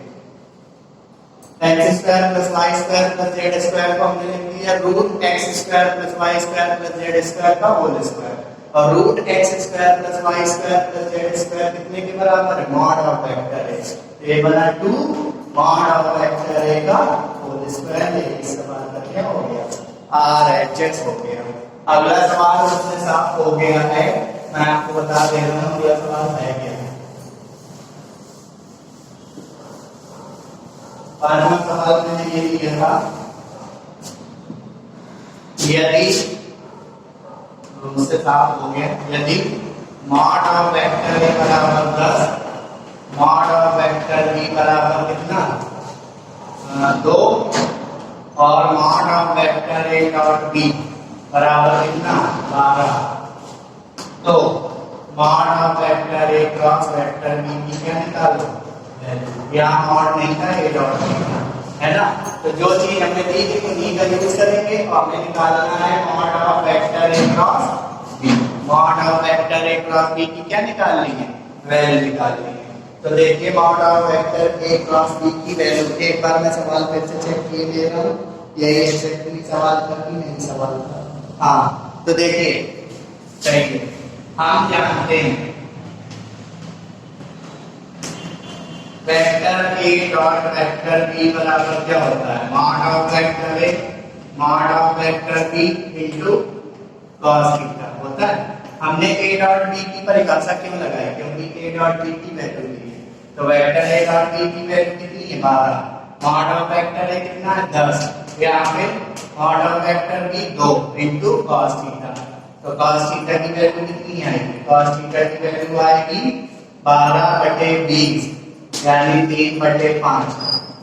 X square plus Y square plus Z square को हमने लिख दिया root X square plus Y square plus Z square का होल स्क्वायर, और root X square plus Y square plus Z square कितने के बराबर है, मॉड ऑफ वेक्टर ए। तो ये बना 2 मॉड ऑफ वेक्टर ए का होल स्क्वायर। ये सवाल का क्या हो गया, आरएचएस हो गया। अगला सवाल उससे साफ हो गया है, मैं आपको बता दे रहा हूँ यह सवाल है क्या। पांचवा सवाल मैंने ये लिया था, यदि उससे साफ हो गया, यदि मॉड ऑफ वेक्टर ए बराबर 10 मॉड ऑफ वेक्टर बी बराबर कितना 2 और mod of vector A dot B बराबर कितना 12, तो mod of vector A cross vector B की क्या निकालो, यहाँ मॉड नहीं था ए डॉट है ना। तो जो चीज हमने दी थी उन्हीं का यूज करेंगे, और हमें निकालना है mod of vector A cross B. Mod of vector A cross B की क्या निकालनी है, वैल्यू निकालनी है। तो देखिए mod of vector A cross B की वैल्यू, एक बार मैं सवाल फिर से चेक किए दे रहा हूँ, यही एग्जैक्टली सवाल था कि नहीं सवाल था, हाँ। तो देखिए चाहिए हम जानते हैं vector A dot vector B बराबर क्या होता है, mod of vector A mod of vector B into cos theta होता है। हमने ए डॉट बी की परिभाषा क्यों लगाई, क्योंकि ए डॉट बी की वैल्यू दी है, तो वेक्टर ए डॉट बी की वैल्यू कितनी है 12, मॉड ऑफ वेक्टर ए कितना है 10, यहाँ पे mod of vector B 2 into cos theta. तो cos थीटा की वैल्यू कितनी आएगी? cos थीटा की वैल्यू आएगी 12/20 यानी 3/5।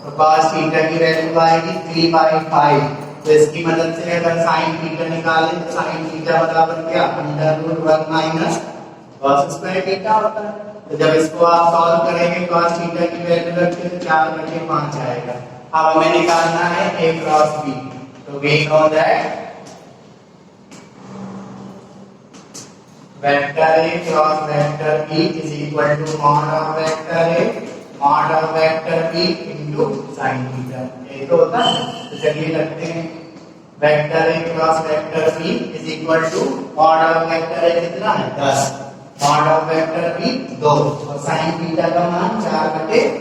तो cos थीटा की वैल्यू आएगी 3/5। तो इसकी मदद से अगर sin थीटा निकालें तो sin थीटा बराबर क्या? √1 माइनस cos स्क्वायर थीटा होता है। तो जब इसको आप सॉल्व करेंगे cos थीटा की वैल्यू रख के तो 4/5 आएगा। अब हमें निकालना है a क्रॉस b। तो we know that vector a cross vector b is equal to mod of vector a mod of vector b into sin theta. ये तो होता है। तो चलिए लगते हैं vector a cross vector b is equal to mod of vector a कितना है? 10, mod of वेक्टर b 2 और sin थीटा का मान 4/5।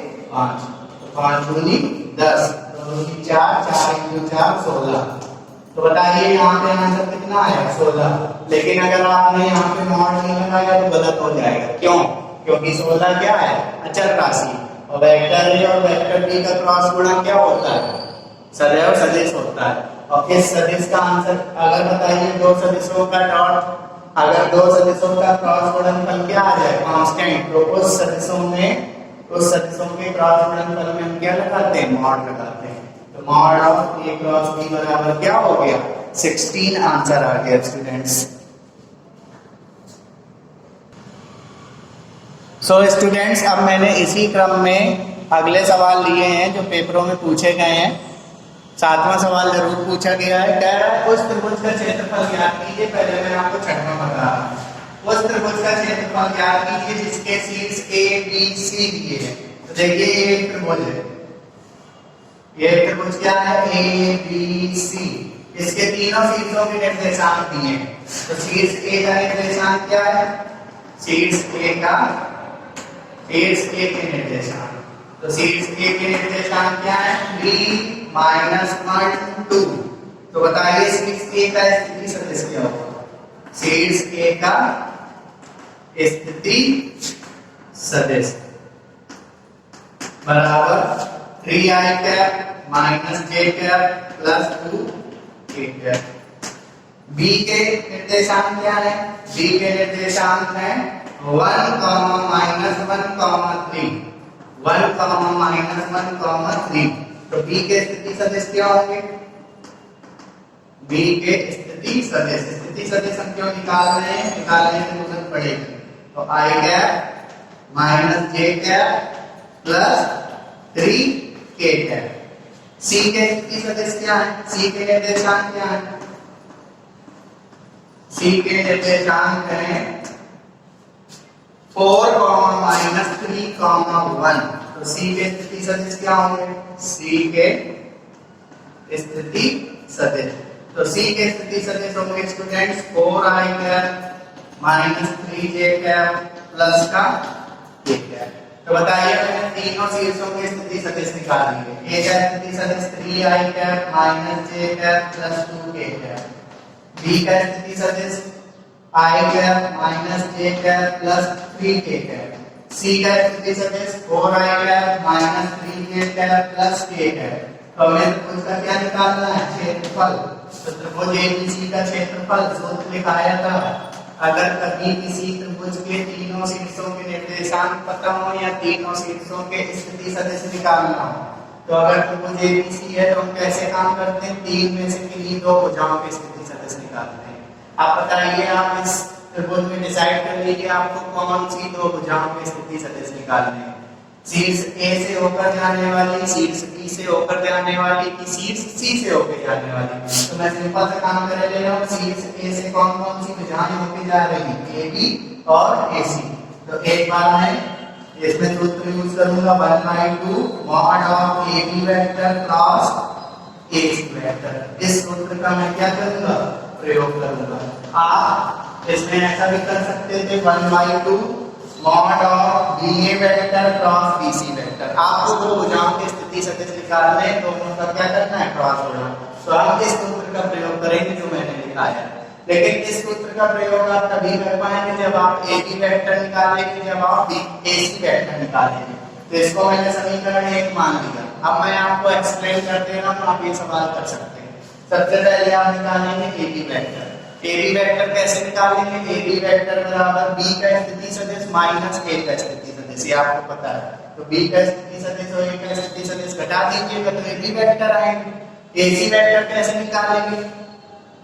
तो 5 दूनी 10, 2 दूनी 4, 4 into 4 16। तो बताइए यहाँ पे आंसर कितना आया? 16। लेकिन अगर आपने यहाँ पे मॉड नहीं लगाया तो गलत हो जाएगा। क्यों? क्योंकि 16 क्या है? अचर राशि और वेक्टर ए और वेक्टर बी का क्रॉस गुणा क्या होता है? सदैव सदिश होता है। और इस सदिश का आंसर अगर बताइए दो सदिशों का डॉट, अगर दो सदिशों का क्रॉस गुणनफल क्या आ जाए? कांस्टेंट। तो उस सदिशों के क्रॉस गुणनफल में हम क्या लगाते हैं? मॉड लगाते हैं। तो mod of a cross b बराबर क्या हो गया? 16 आंसर आ गया स्टूडेंट्स। सो स्टूडेंट्स अब मैंने इसी क्रम में अगले सवाल लिए हैं जो पेपरों में पूछे गए हैं। 7वां सवाल जरूर पूछा गया है। कह रहा है उस त्रिभुज का क्षेत्रफल ज्ञात कीजिए। पहले मैं आपको 6वां बता रहा हूं। उस त्रिभुज का क्षेत्रफल ज्ञात कीजिए जिसके शीर्ष a b c दिए हैं। तो देखिए ये एक त्रिभुज है। ये त्रिभुज क्या है? A B C. इसके तीनों शीर्षों के निर्देशांक दिए हैं। तो शीर्ष ए का निर्देशांक क्या है? शीर्ष ए के निर्देशांक। तो शीर्ष ए के निर्देशांक क्या है? 3 -1 2। तो बताइए शीर्ष ए का स्थिति सदिश क्या होगा? शीर्ष ए का स्थिति सदिश बराबर 3i cap minus j cap plus 2k cap. b के निर्देशांक क्या है? b के निर्देशांक है 1, -1, 3। 1, -1, 3। तो b के स्थिति सदिश क्या होंगे? b के स्थिति सदिश हम क्यों निकाल रहे हैं? निकालने की जरूरत पड़ेगी। तो i cap minus j cap plus 3k cap. c के स्थिति सदिश क्या है? c के निर्देशांक क्या है? c के निर्देशांक है 4, -3, 1। तो c के स्थिति सदिश क्या होंगे? c के स्थिति सदिश। तो c के स्थिति सदिश होंगे students 4i cap minus 3j cap plus का k कैप। तो बताइए मैंने तीनों शीर्षों की स्थिति सदिश निकाली है। a का स्थिति सदिश 3i cap minus j cap plus 2k cap. b का स्थिति सदिश i cap minus j cap plus 3k cap. c का स्थिति सदिश 4i cap minus 3j cap plus k cap. तो हमें त्रिभुज का क्या निकालना है? क्षेत्रफल। तो त्रिभुज ABC का क्षेत्रफल सूत्र लिखाया था। अगर कभी किसी त्रिभुज के तीनों शीर्षों के निर्देशांक पता हो या तीनों शीर्षों के स्थिति सदिश निकालना हो, तो अगर त्रिभुज ABC है तो हम कैसे काम करते हैं? 3 में से किन्हीं 2 भुजाओं के स्थिति सदिश निकालते हैं। आप बताइए, आप इस त्रिभुज में डिसाइड कर लीजिए आपको कौन सी 2 भुजाओं के स्थिति सदिश निकालने हैं। शीर्ष A से होकर जाने वाली, शीर्ष B से होकर जाने वाली कि शीर्ष C से होकर जाने वाली? तो मैं सिंपल सा काम कर ले रहा हूँ। शीर्ष A से कौन कौन सी भुजाएं होकर जा रही हैं? AB और AC। तो एक बार मैं इसमें सूत्र यूज करूंगा 1/2 mod of AB vector cross AC vector. इस सूत्र का मैं क्या करूंगा? प्रयोग करूंगा। आप इसमें ऐसा भी कर सकते थे 1/2 mod of BA vector cross BC vector. आपको दो भुजाओं की स्थिति सदिश निकालने हैं, दोनों का क्या करना है? क्रॉस गुणा। तो हम इस सूत्र का प्रयोग करेंगे जो मैंने दिखाया। लेकिन इस सूत्र का प्रयोग आप तभी कर पाएंगे जब आप AB वेक्टर निकालेंगे, जब आप AC वेक्टर निकालेंगे। तो इसको मैंने समीकरण 1 मान लिया। अब मैं आपको एक्सप्लेन कर दे रहा हूँ, आप ये सवाल कर सकते हैं। सबसे पहले आप निकालेंगे A B vector. A B vector कैसे निकालेंगे? ए बी वेक्टर बराबर बी का स्थिति सदिश माइनस ए का स्थिति सदिश, ये आपको पता है। तो बी का स्थिति सदिश और ए का स्थिति सदिश घटा दीजिएगा तो ए बी वेक्टर आएंगे। ए सी वेक्टर कैसे निकालेंगे?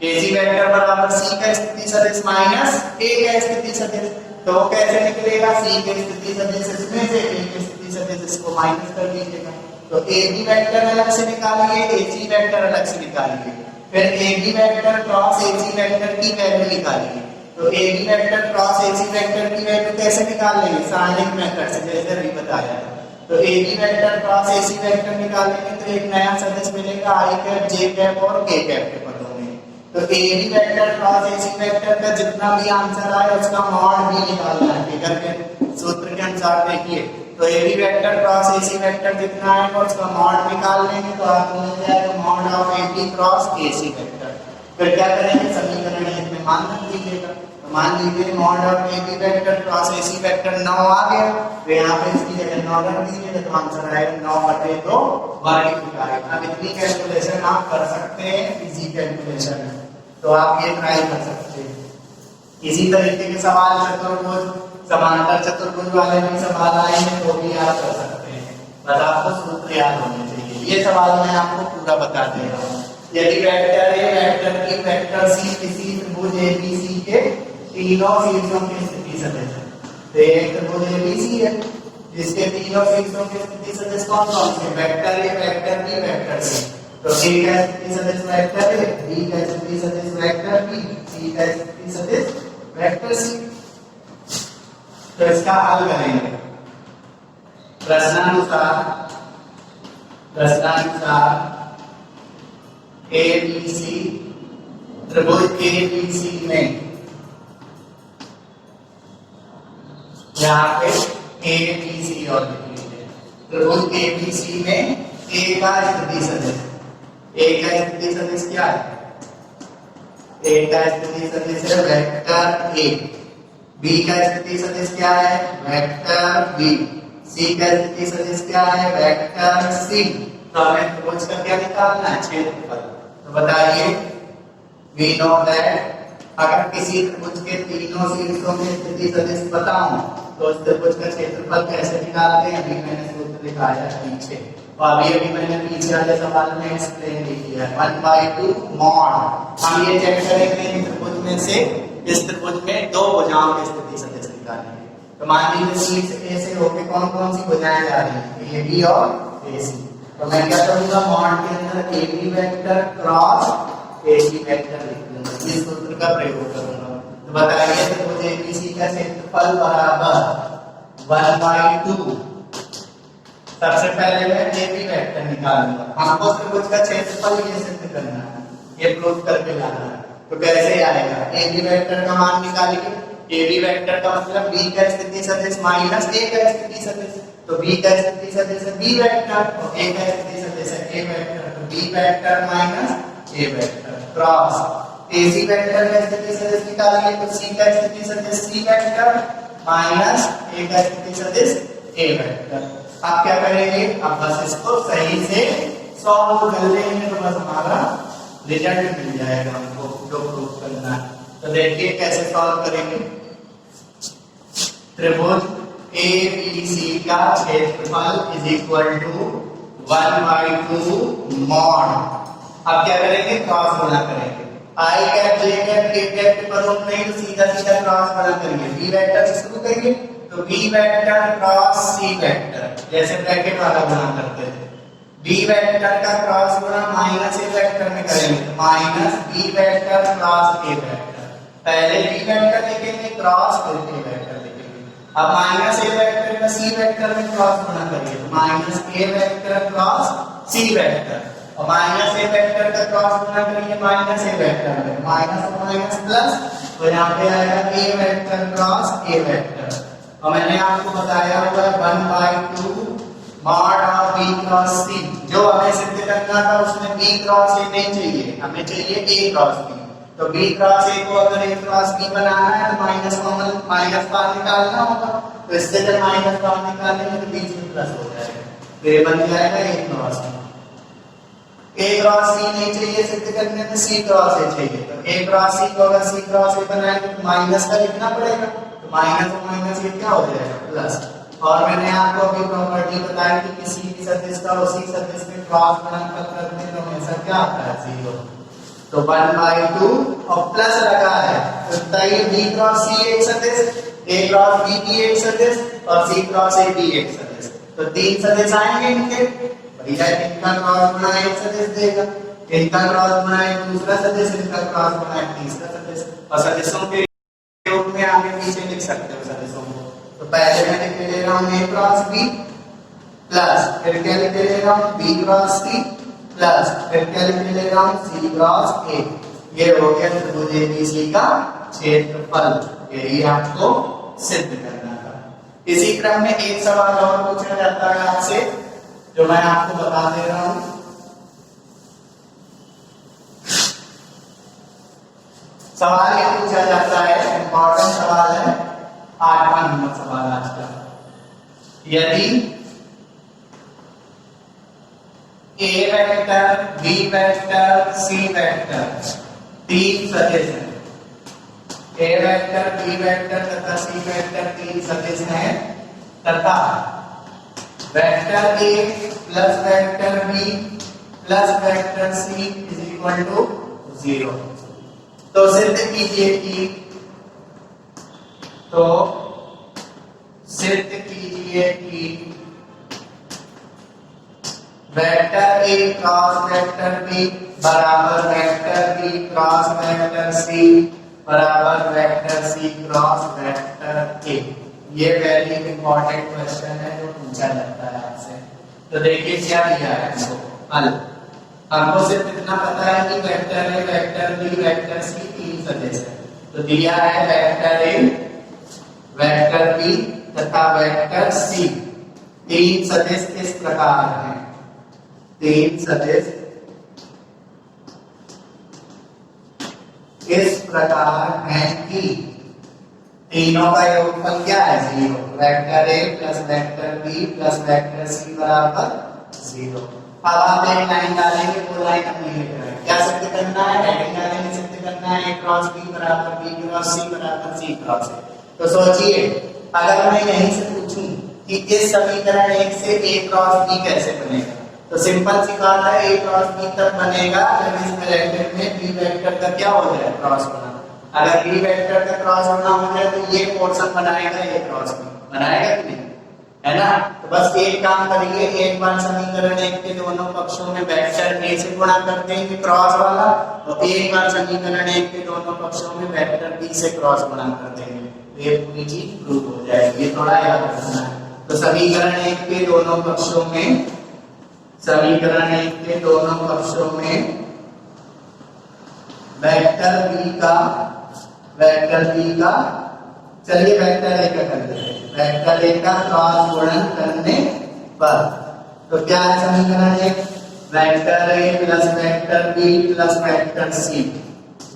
ए सी वेक्टर बराबर सी का स्थिति सदिश माइनस ए का स्थिति सदिश। तो वो कैसे निकलेगा? सी के स्थिति सदिश इसमें से ए के स्थिति सदिश इसको माइनस कर दीजिएगा। तो ए बी वेक्टर अलग से निकालिए, ए सी वेक्टर अलग से निकालिए, फिर A B vector cross A C vector की वैल्यू निकालिए। तो A B vector cross A C vector की वैल्यू कैसे निकाल लेंगे? सारणिक मेथड से, जैसे अभी बताया था। तो A B vector cross A C vector निकालेंगे तो एक नया सदिश मिलेगा आई कैप जे कैप और के कैप के पदों में। तो A B vector cross A C vector का जितना भी आंसर आए उसका मॉड भी निकालना है फिगर के सूत्र के अनुसार। देखिए तो A B vector cross A C vector जितना आएगा उसका मॉड निकाल लेंगे तो आपको मिल जाएगा mod of A B cross A C vector. फिर क्या करेंगे? समीकरण इसमें मान रख दीजिएगा। तो मान लीजिए mod of A B vector cross A C vector 9 आ गया, तो यहाँ पे इसकी जगह 9 रख दीजिएगा तो आंसर आएगा 9/2 वर्ग। अब इतनी कैलकुलेशन आप कर सकते हैं इजी कैलकुलेशन, तो आप ये ट्राई कर सकते हैं। इसी तरीके के सवाल चतुर्भुज समांतर चतुर्भुज वाले भी सवाल आएंगे तो भी आप कर सकते हैं, बस आपको सूत्र याद होने चाहिए। ये सवाल मैं आपको पूरा बता दे रहा हूँ। यदि vector A vector B vector C किसी त्रिभुज एबीसी के तीनों शीर्षों की स्थिति सदिश है, तो एक त्रिभुज एबीसी है जिसके तीनों शीर्षों की स्थिति सदिश कौन कौन से? Vector A vector B vector C. तो ए का स्थिति सदिश वेक्टर ए, बी का स्थिति सदिश वेक्टर बी, सी का स्थिति सदिश वेक्टर सी। तो इसका हल करेंगे प्रश्नानुसार ए बी सी त्रिभुज ए बी सी में यहाँ पे ए बी सी और लिख लीजिए। त्रिभुज ए बी सी में ए का स्थिति सदिश, ए का स्थिति सदिश क्या है? ए का स्थिति सदिश है वेक्टर ए, बी का स्थिति सदिश क्या है? वेक्टर बी, सी का स्थिति सदिश क्या है? Vector C. तो हमें त्रिभुज का क्या निकालना है? क्षेत्रफल। तो बताइए वी नो दैट अगर किसी त्रिभुज के तीनों शीर्षों की स्थिति सदिश पता हो तो उस त्रिभुज का क्षेत्रफल कैसे निकालते हैं? अभी मैंने सूत्र दिखाया पीछे, और अभी मैंने पीछे वाले सवाल में एक्सप्लेन भी किया है। 1/2 मॉड। हम ये चेक करेंगे इन त्रिभुज में से इस त्रिभुज में दो भुजाओं की स्थिति सदिश निकालेंगे। तो मान लीजिए सी से ए से होके कौन कौन सी भुजाएं जा रही हैं? ए बी और ए सी। तो मैं क्या करूंगा? मॉड के अंदर A B vector cross A C vector लिख लूंगा, इस सूत्र का प्रयोग करूंगा। तो बताइए त्रिभुज ए बी सी का क्षेत्रफल बराबर 1/2। सबसे पहले मैं ए बी वेक्टर निकालूंगा। हमको त्रिभुज का क्षेत्रफल ये सिद्ध करना है, ये प्रूव करके लाना है। तो कैसे आएगा? ए बी वेक्टर का मान निकालिए। ए बी वेक्टर का मतलब बी का स्थिति सदिश माइनस ए का स्थिति सदिश। तो बी का स्थिति सदिश है बी वेक्टर और ए का स्थिति सदिश है ए वेक्टर। तो B vector minus A vector cross A C vector का स्थिति सदिश निकालिए। तो सी का स्थिति सदिश सी वेक्टर माइनस ए का स्थिति सदिश ए वेक्टर। अब क्या करेंगे? अब बस इसको सही से सॉल्व कर लेंगे तो बस हमारा रिजल्ट मिल जाएगा हमको जो प्रूफ करना है। तो देखिए कैसे सॉल्व करेंगे। त्रिभुज ए बी सी का क्षेत्रफल इज इक्वल टू 1/2 मॉड। अब क्या करेंगे? क्रॉस गुणा करेंगे। I cap J cap K cap के पदों में नहीं तो सीधा सीधा क्रॉस गुणा करिए। बी वेक्टर से शुरू करिए तो B vector cross C vector, जैसे ब्रैकेट वाला गुणा करते थे। बी वेक्टर का क्रॉस गुणा माइनस ए वेक्टर में करेंगे तो minus B vector cross A vector. पहले बी वेक्टर लिखेंगे क्रॉस फिर ए वेक्टर लिखेंगे। अब माइनस ए वेक्टर का सी वेक्टर में क्रॉस गुणा करिए तो minus A vector cross C vector, और माइनस ए वेक्टर का क्रॉस गुणा करिए माइनस ए वेक्टर में, माइनस और माइनस प्लस, तो यहाँ पे आएगा ए वेक्टर क्रॉस ए वेक्टर। और मैंने आपको बताया हुआ 1/2 मॉड ऑफ बी क्रॉस सी। जो हमें सिद्ध करना था उसमें बी क्रॉस ए नहीं चाहिए, हमें चाहिए ए क्रॉस बी। तो बी क्रॉस ए को अगर ए क्रॉस बी बनाना है तो माइनस बाहर निकालना होगा। तो इससे जब माइनस बाहर निकालेंगे तो बीच में प्लस हो जाएगा। तो ये बन जाएगा ए क्रॉस बी। ए क्रॉस सी नहीं चाहिए सिद्ध करने में, सी क्रॉस ए चाहिए। तो ए क्रॉस सी को अगर सी क्रॉस ए बनाएंगे तो माइनस का लिखना पड़ेगा, तो माइनस और माइनस ये क्या हो जाएगा प्लस। और मैंने आपको अभी प्रॉपर्टी बताई थी किसी भी सदिश का उसी सदिश में क्रॉस गुणनफल करने में हमेशा क्या आता है 0। तो 1/2 और प्लस लगा है तो बताइए बी क्रॉस सी एक सदिश, ए क्रॉस बी भी एक सदिश और सी क्रॉस ए भी एक सदिश। तो 3 सदिश आएंगे इनके, भैया इनका क्रॉस गुणा एक सदिश देगा, इनका क्रॉस गुणा एक दूसरा सदिश, इनका क्रॉस गुणा एक तीसरा सदिश। और सदिशों के रूप में आगे पीछे लिख सकते हो सदिशों को। तो पहले मैं लिख ले रहा हूं ए क्रॉस बी प्लस फिर क्या लिख ले रहा हूं बी क्रॉस सी प्लस फिर क्या लिख ले रहा हूं सी क्रॉस ए। ये हो गया त्रिभुज एबीसी का क्षेत्रफल। यही आपको सिद्ध करना था। इसी क्रम में एक सवाल और पूछा जाता है आपसे जो मैं आपको बता दे रहा हूं। सवाल ये पूछा जाता है, इंपॉर्टेंट सवाल है, 8वां नंबर सवाल आज का। यदि A vector B vector C vector 3 सदिश हैं, ए वेक्टर बी वेक्टर तथा सी वेक्टर 3 सदिश हैं तथा vector A plus vector B plus vector C is equal to 0। तो सिद्ध कीजिए कि vector A cross vector B बराबर vector B cross vector C बराबर vector C cross vector A. ये वेरी इंपॉर्टेंट क्वेश्चन है जो पूछा जाता है आपसे। तो देखिए क्या दिया है हमको हल। हमको सिर्फ इतना पता है कि vector A vector B vector C 3 सदिश है। तो दिया है वेक्टर ए वेक्टर बी तथा वेक्टर सी 3 सदिश इस प्रकार हैं। 3 सदिश इस प्रकार है कि तीनों का योगफल क्या है 0। Vector A plus vector B plus vector C बराबर 0। अब आप एक लाइन डालेंगे, 2 लाइन हम नहीं लिख रहे हैं। क्या सिद्ध करना है? हेडिंग डालेंगे, सिद्ध करना है ए क्रॉस बी बराबर बी क्रॉस सी बराबर सी क्रॉस ए। तो सोचिए अगर मैं यहीं से पूछूं कि इस समीकरण 1 से ए क्रॉस बी कैसे बनेगा, तो सिंपल सी बात है ए क्रॉस बी तब बनेगा जब इस ब्रैकेट में बी वेक्टर का क्या हो जाए क्रॉस गुणा। अगर बी वेक्टर का क्रॉस गुणा हो जाए तो ये पोर्शन बनाएगा ए क्रॉस बी, बनाएगा कि नहीं, है ना। तो बस एक काम करिए, एक बार समीकरण 1 के दोनों पक्षों में वेक्टर ए से गुणा कर देंगे क्रॉस वाला, और एक बार समीकरण 1 के दोनों पक्षों में वेक्टर बी से क्रॉस गुणा कर देंगे, तो ये पूरी चीज प्रूव हो जाएगी। ये थोड़ा याद रखना है। तो समीकरण 1 के दोनों पक्षों में, समीकरण 1 के दोनों पक्षों में वेक्टर बी का चलिए वेक्टर ए का कर देते हैं। वेक्टर ए का क्रॉस गुणन करने पर तो क्या है समीकरण 1 vector A plus vector B plus vector C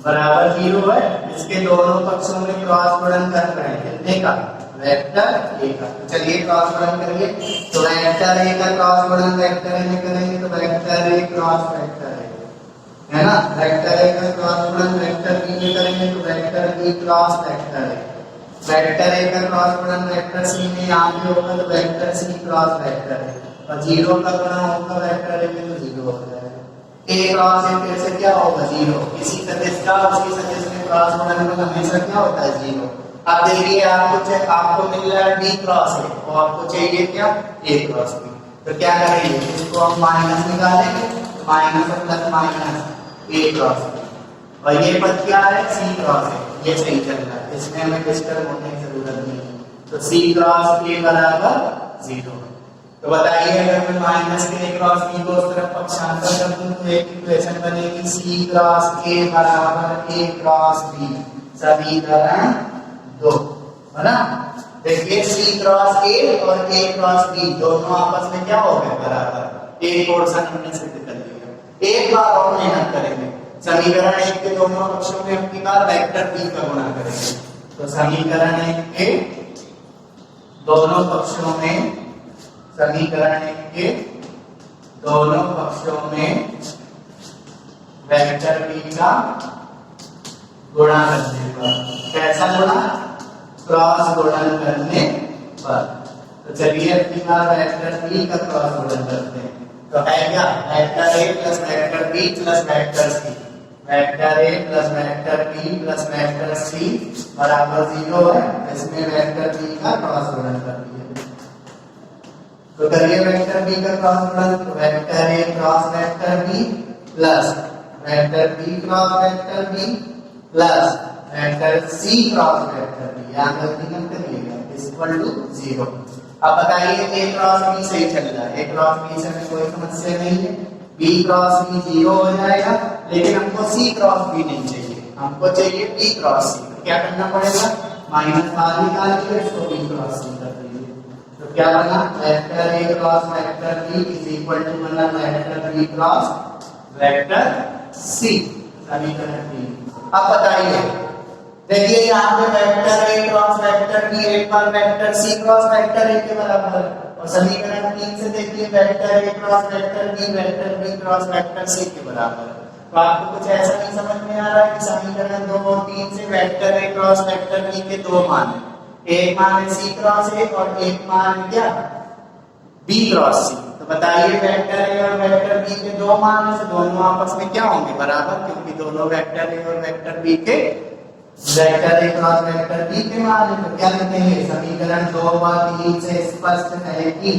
बराबर 0 है। इसके दोनों पक्षों में क्रॉस गुणन कर रहे हैं कितने का वेक्टर ए का। तो चलिए क्रॉस गुणन करिए। तो वेक्टर ए का क्रॉस गुणन वेक्टर ए में करेंगे तो वेक्टर ए क्रॉस वेक्टर ए, है ना। वेक्टर ए का क्रॉस गुणन वेक्टर बी में करेंगे तो vector B cross vector A. Vector A का क्रॉस गुणन वेक्टर सी में आगे होगा तो vector C cross vector A, और 0 का गुणा होगा वेक्टर ए में तो 0 हो जाएगा। ए क्रॉस ए फिर से क्या होगा 0। इसी सदिश का उसी सदिश में क्रॉस गुणन में हमेशा क्या होता है 0। अब देखिए आपको मिल रहा है बी क्रॉस ए, तो आपको चाहिए क्या ए क्रॉस बी। तो क्या करेंगे, इसको हम माइनस निकालेंगे, माइनस और प्लस माइनस ए क्रॉस बी, और ये पद क्या है सी क्रॉस ए। ये सही चल रहा है, इसमें हमें डिस्टर्ब होने की जरूरत नहीं है। तो सी क्रॉस ए बराबर 0। तो बताइए अगर मैं माइनस के ए क्रॉस बी को उस तरफ पक्षांतर कर दूं तो एक इक्वेशन बनेगी सी क्रॉस ए बराबर ए क्रॉस बी समीकरण 2, है ना। देखिए सी क्रॉस ए और ए क्रॉस बी दोनों आपस में क्या हो गए बराबर। एक पोर्शन हमने सिद्ध कर दिया। एक बार और मेहनत करेंगे, समीकरण 1 के दोनों पक्षों में अपनी बार वेक्टर बी का गुणा करेंगे। तो समीकरण 1 के दोनों पक्षों में समीकरण एक के दोनों पक्षों में वेक्टर b का गुणा करने पर। कैसा गुणा? क्रॉस गुणन करने पर। तो चलिए अब की बार वेक्टर b का क्रॉस गुणन करते हैं। तो है क्या? Vector a plus vector b plus vector c। Vector a plus vector b plus vector c बराबर 0 है। इसमें वेक्टर b का क्रॉस गुणन कर दिया। तो करिए वेक्टर b का क्रॉस गुणन। तो vector a cross vector b plus vector b cross vector b plus vector c cross vector b। यहाँ गलती मत करिएगा, इक्वल टू 0। अब बताइए a क्रॉस b सही चल रहा है, a क्रॉस b से हमें कोई समस्या नहीं है। b क्रॉस b 0 हो जाएगा, लेकिन हमको c क्रॉस b नहीं चाहिए, हमको चाहिए b क्रॉस c। तो क्या करना पड़ेगा? माइनस बाहर निकालिए, इसको b क्रॉस c कर दीजिए। तो क्या बना? Vector a cross vector b is equal to बना vector b cross vector c। समीकरण 3। अब बताइए, देखिए यहाँ पे vector a cross vector b एक बार vector c cross vector a के बराबर है, और समीकरण 3 से देखिए vector a cross vector b vector b cross vector c के बराबर है। तो आपको कुछ ऐसा नहीं समझ में आ रहा है कि समीकरण 2 और 3 से vector a cross vector b के दो मान है, एक मान है c क्रॉस a और एक मान है क्या? b cross c। तो बताइए वेक्टर a और वेक्टर b के दो मान है, तो दोनों आपस में क्या होंगे? बराबर, क्योंकि दोनों वेक्टर a और वेक्टर b के vector a cross vector b के मान है। तो क्या लिखते हैं? समीकरण 2 व 3 से स्पष्ट है कि,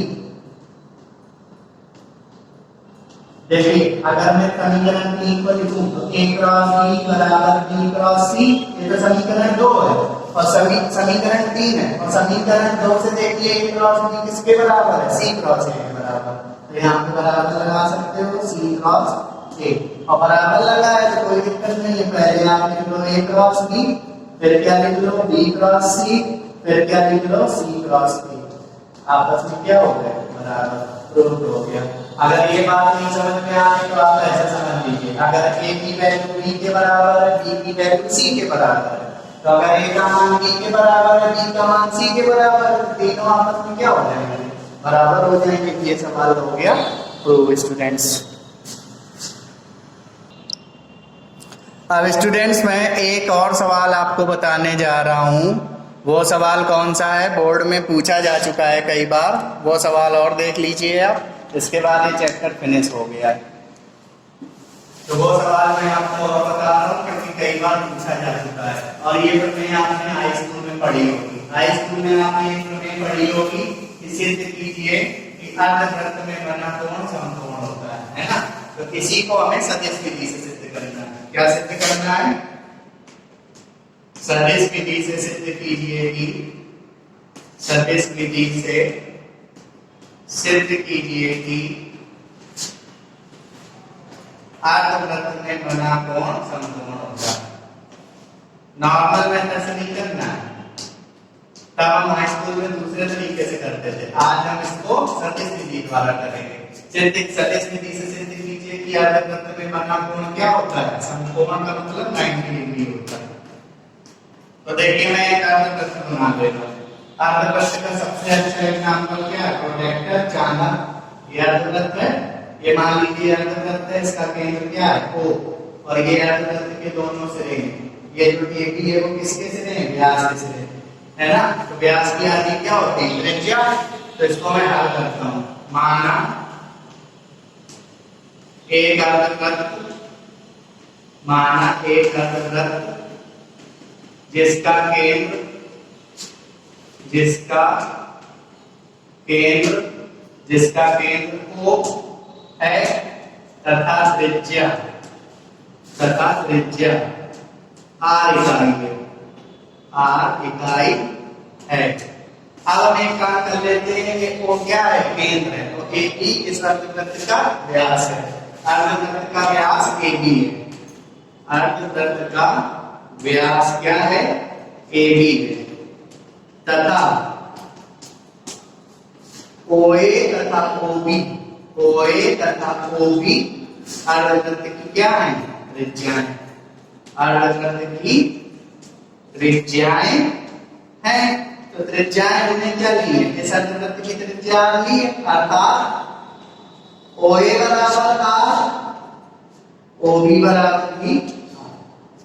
देखिए अगर मैं समीकरण 3 को लिखूं तो a क्रॉस b बराबर b क्रॉस c, ये तो समीकरण 2 है, और समीकरण 3 है, और समीकरण 2 से देखिए a क्रॉस b किसके बराबर है? c क्रॉस a के बराबर। तो यहाँ पे बराबर लगा सकते हो, c क्रॉस a, और बराबर लगा है तो कोई दिक्कत नहीं है। पहले आप लिख लो a क्रॉस b, फिर क्या लिख लो? b क्रॉस c, फिर क्या लिख लो? c cross b। आपस में क्या हो गया? बराबर, प्रूव हो गया। अगर ये बात नहीं समझ में आए तो आप ऐसे समझ लीजिए, अगर a की वैल्यू b के बराबर है, b की वैल्यू c के बराबर है, तो अगर a का मान b के बराबर है, b का मान c के बराबर है, तो तीनों आपस में क्या हो जाएंगे? बराबर हो जाएंगे। ये सवाल हो गया प्रूव स्टूडेंट्स। अब स्टूडेंट्स मैं एक और सवाल आपको बताने जा रहा हूँ। वो सवाल कौन सा है? बोर्ड में पूछा जा चुका है कई बार, वो सवाल और देख लीजिए आप, इसके बाद ये चैप्टर फिनिश हो गया है। तो वो सवाल मैं आपको और बता रहा हूँ क्योंकि कई बार पूछा जा चुका है, और ये प्रमेय आपने हाई स्कूल में पढ़ी होगी। हाई स्कूल में आपने ये प्रमेय पढ़ी होगी कि सिद्ध कीजिए कि अर्धवृत्त में बना कोण समकोण होता है ना? तो इसी को हमें सदिश विधि से सिद्ध करना है। क्या सिद्ध करना है? सदिश विधि से सिद्ध कीजिए कि, सदिश विधि से सिद्ध कीजिए कि अर्धवृत्त में बना कोण समकोण होता है। नॉर्मल मेथड से नहीं करना है, तब हम हाई स्कूल में दूसरे तरीके से करते थे। आज हम इसको सदिश विधि द्वारा करेंगे। सदिश विधि से सिद्ध कीजिए कि अर्धवृत्त में बना कोण क्या होता है? समकोण का मतलब 90 डिग्री होता है। तो देखिए मैं एक अर्धवृत्त बना लेता हूं। अर्धवृत्त का सबसे अच्छा एग्जांपल क्या है? प्रोटेक्टर, चालक। ये अर्धवृत्त है, ये मान लीजिए अर्धवृत्त है, इसका केंद्र क्या है? O, और ये अर्धवृत्त के दोनों सिरे हैं। ये जो AB है वो किसके सिरे हैं? व्यास के सिरे, है ना? तो व्यास की आदि क्या होती है? त्रिज्या। तो इसको मैं हल करता हूं। माना एक अर्धवृत्त, माना एक अर्धवृत्त जिसका केंद्र O है तथा त्रिज्या R इकाई है। अब हम एक काम कर लेते हैं कि O क्या है? केंद्र है। तो AB इस अर्धवृत्त का व्यास है। अर्धवृत्त का व्यास AB है। अर्धवृत्त का व्यास क्या है? AB है। तथा OA तथा OB अर्धवृत्त की क्या है? त्रिज्याएं। अर्धवृत्त की त्रिज्याएं हैं। तो त्रिज्याएं हमने क्या ली है, इस अर्धवृत्त की त्रिज्या ली है, अर्थात OA बराबर R, OB बराबर भी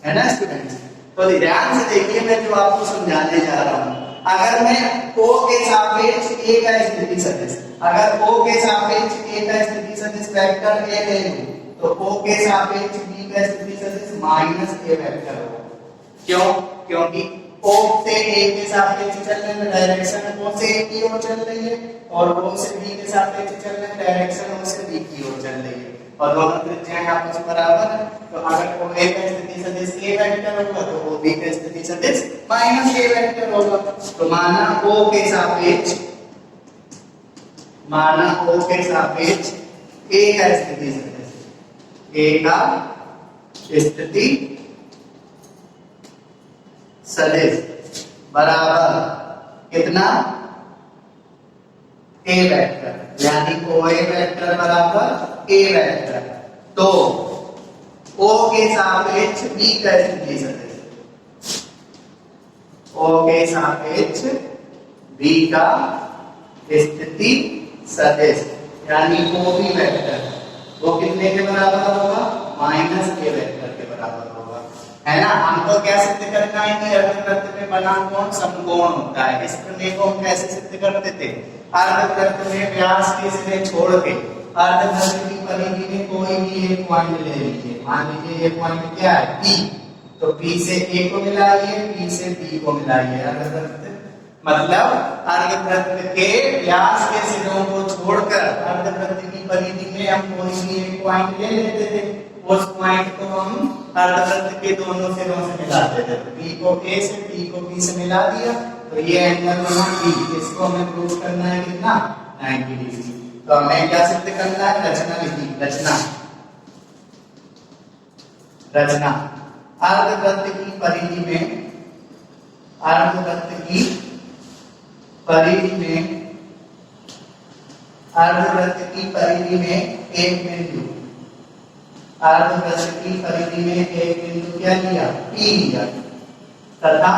है ना स्टूडेंट्स। तो ध्यान से देखिए मैं जो आपको समझाने जा रहा हूं, अगर मैं O के सापेक्ष A का स्थिति सदिश, अगर O के सापेक्ष A का स्थिति सदिश वेक्टर A ले लूं, तो O के सापेक्ष B का स्थिति सदिश माइनस A वेक्टर होगा। क्यों? क्योंकि O से A के सापेक्ष चलने में डायरेक्शन O से A की ओर चल रही है, और O से B के सापेक्ष चलने में डायरेक्शन O से B की ओर चल रही है, और दोनों त्रिज्याएं आपस में बराबर है। तो अगर OA का स्थिति सदिश A वेक्टर होगा तो OB का स्थिति सदिश माइनस A वेक्टर होगा। तो माना O के सापेक्ष A का स्थिति सदिश, A का स्थिति सदिश बराबर कितना, A वेक्टर, यानी OA वेक्टर बराबर A वेक्टर। तो O के सापेक्ष B का स्थिति सदिश, O के सापेक्ष B का स्थिति सदिश यानी OB वेक्टर, वो कितने के बराबर होगा, माइनस A वेक्टर के बराबर होगा, है ना। हमको क्या सिद्ध करना है कि अर्धवृत्त में बना कोण समकोण होता है। इस प्रमेय को हम कैसे सिद्ध करते थे, अर्धवृत्त में व्यास के सिरे छोड़ के अर्धवृत्त की परिधि में कोई भी एक पॉइंट ले लीजिए। मान लीजिए ये पॉइंट क्या है, P, तो P से A को मिलाइए, P से B को मिलाइए। अर्धवृत्त मतलब अर्धवृत्त के व्यास के सिरों को छोड़कर अर्धवृत्त की परिधि में हम कोई भी एक पॉइंट ले लेते थे, उस पॉइंट को हम अर्धवृत्त के दोनों सिरों से मिलाते थे। P को A से, P को B से मिला दिया, तो ये एंगल बना B। इसको हमें प्रूव करना है कितना, 90 डिग्री। तो हमें क्या सिद्ध करना है, रचना लिखी, रचना अर्धवृत्त की परिधि में, अर्धवृत्त की परिधि में, अर्धवृत्त की परिधि में एक बिंदु, अर्धवृत्त की परिधि में एक बिंदु क्या लिया, P लिया, तथा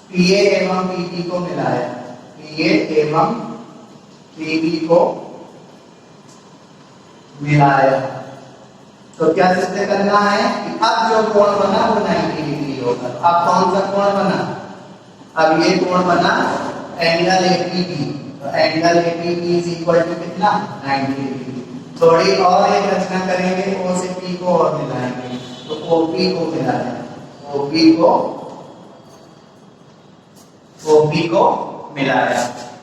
PA एवं PB को मिलाया, PA एवं PB को मिलाया। तो क्या सिद्ध करना है कि अब जो कोण बना वो 90 डिग्री होगा। अब कौन सा कोण बना, अब ये कोण बना एंगल APB, तो angle APB is equal to कितना, 90 डिग्री। थोड़ी और एक रचना करेंगे, O से P को और मिलाएंगे, तो OP को मिलाया, OP को मिलाया।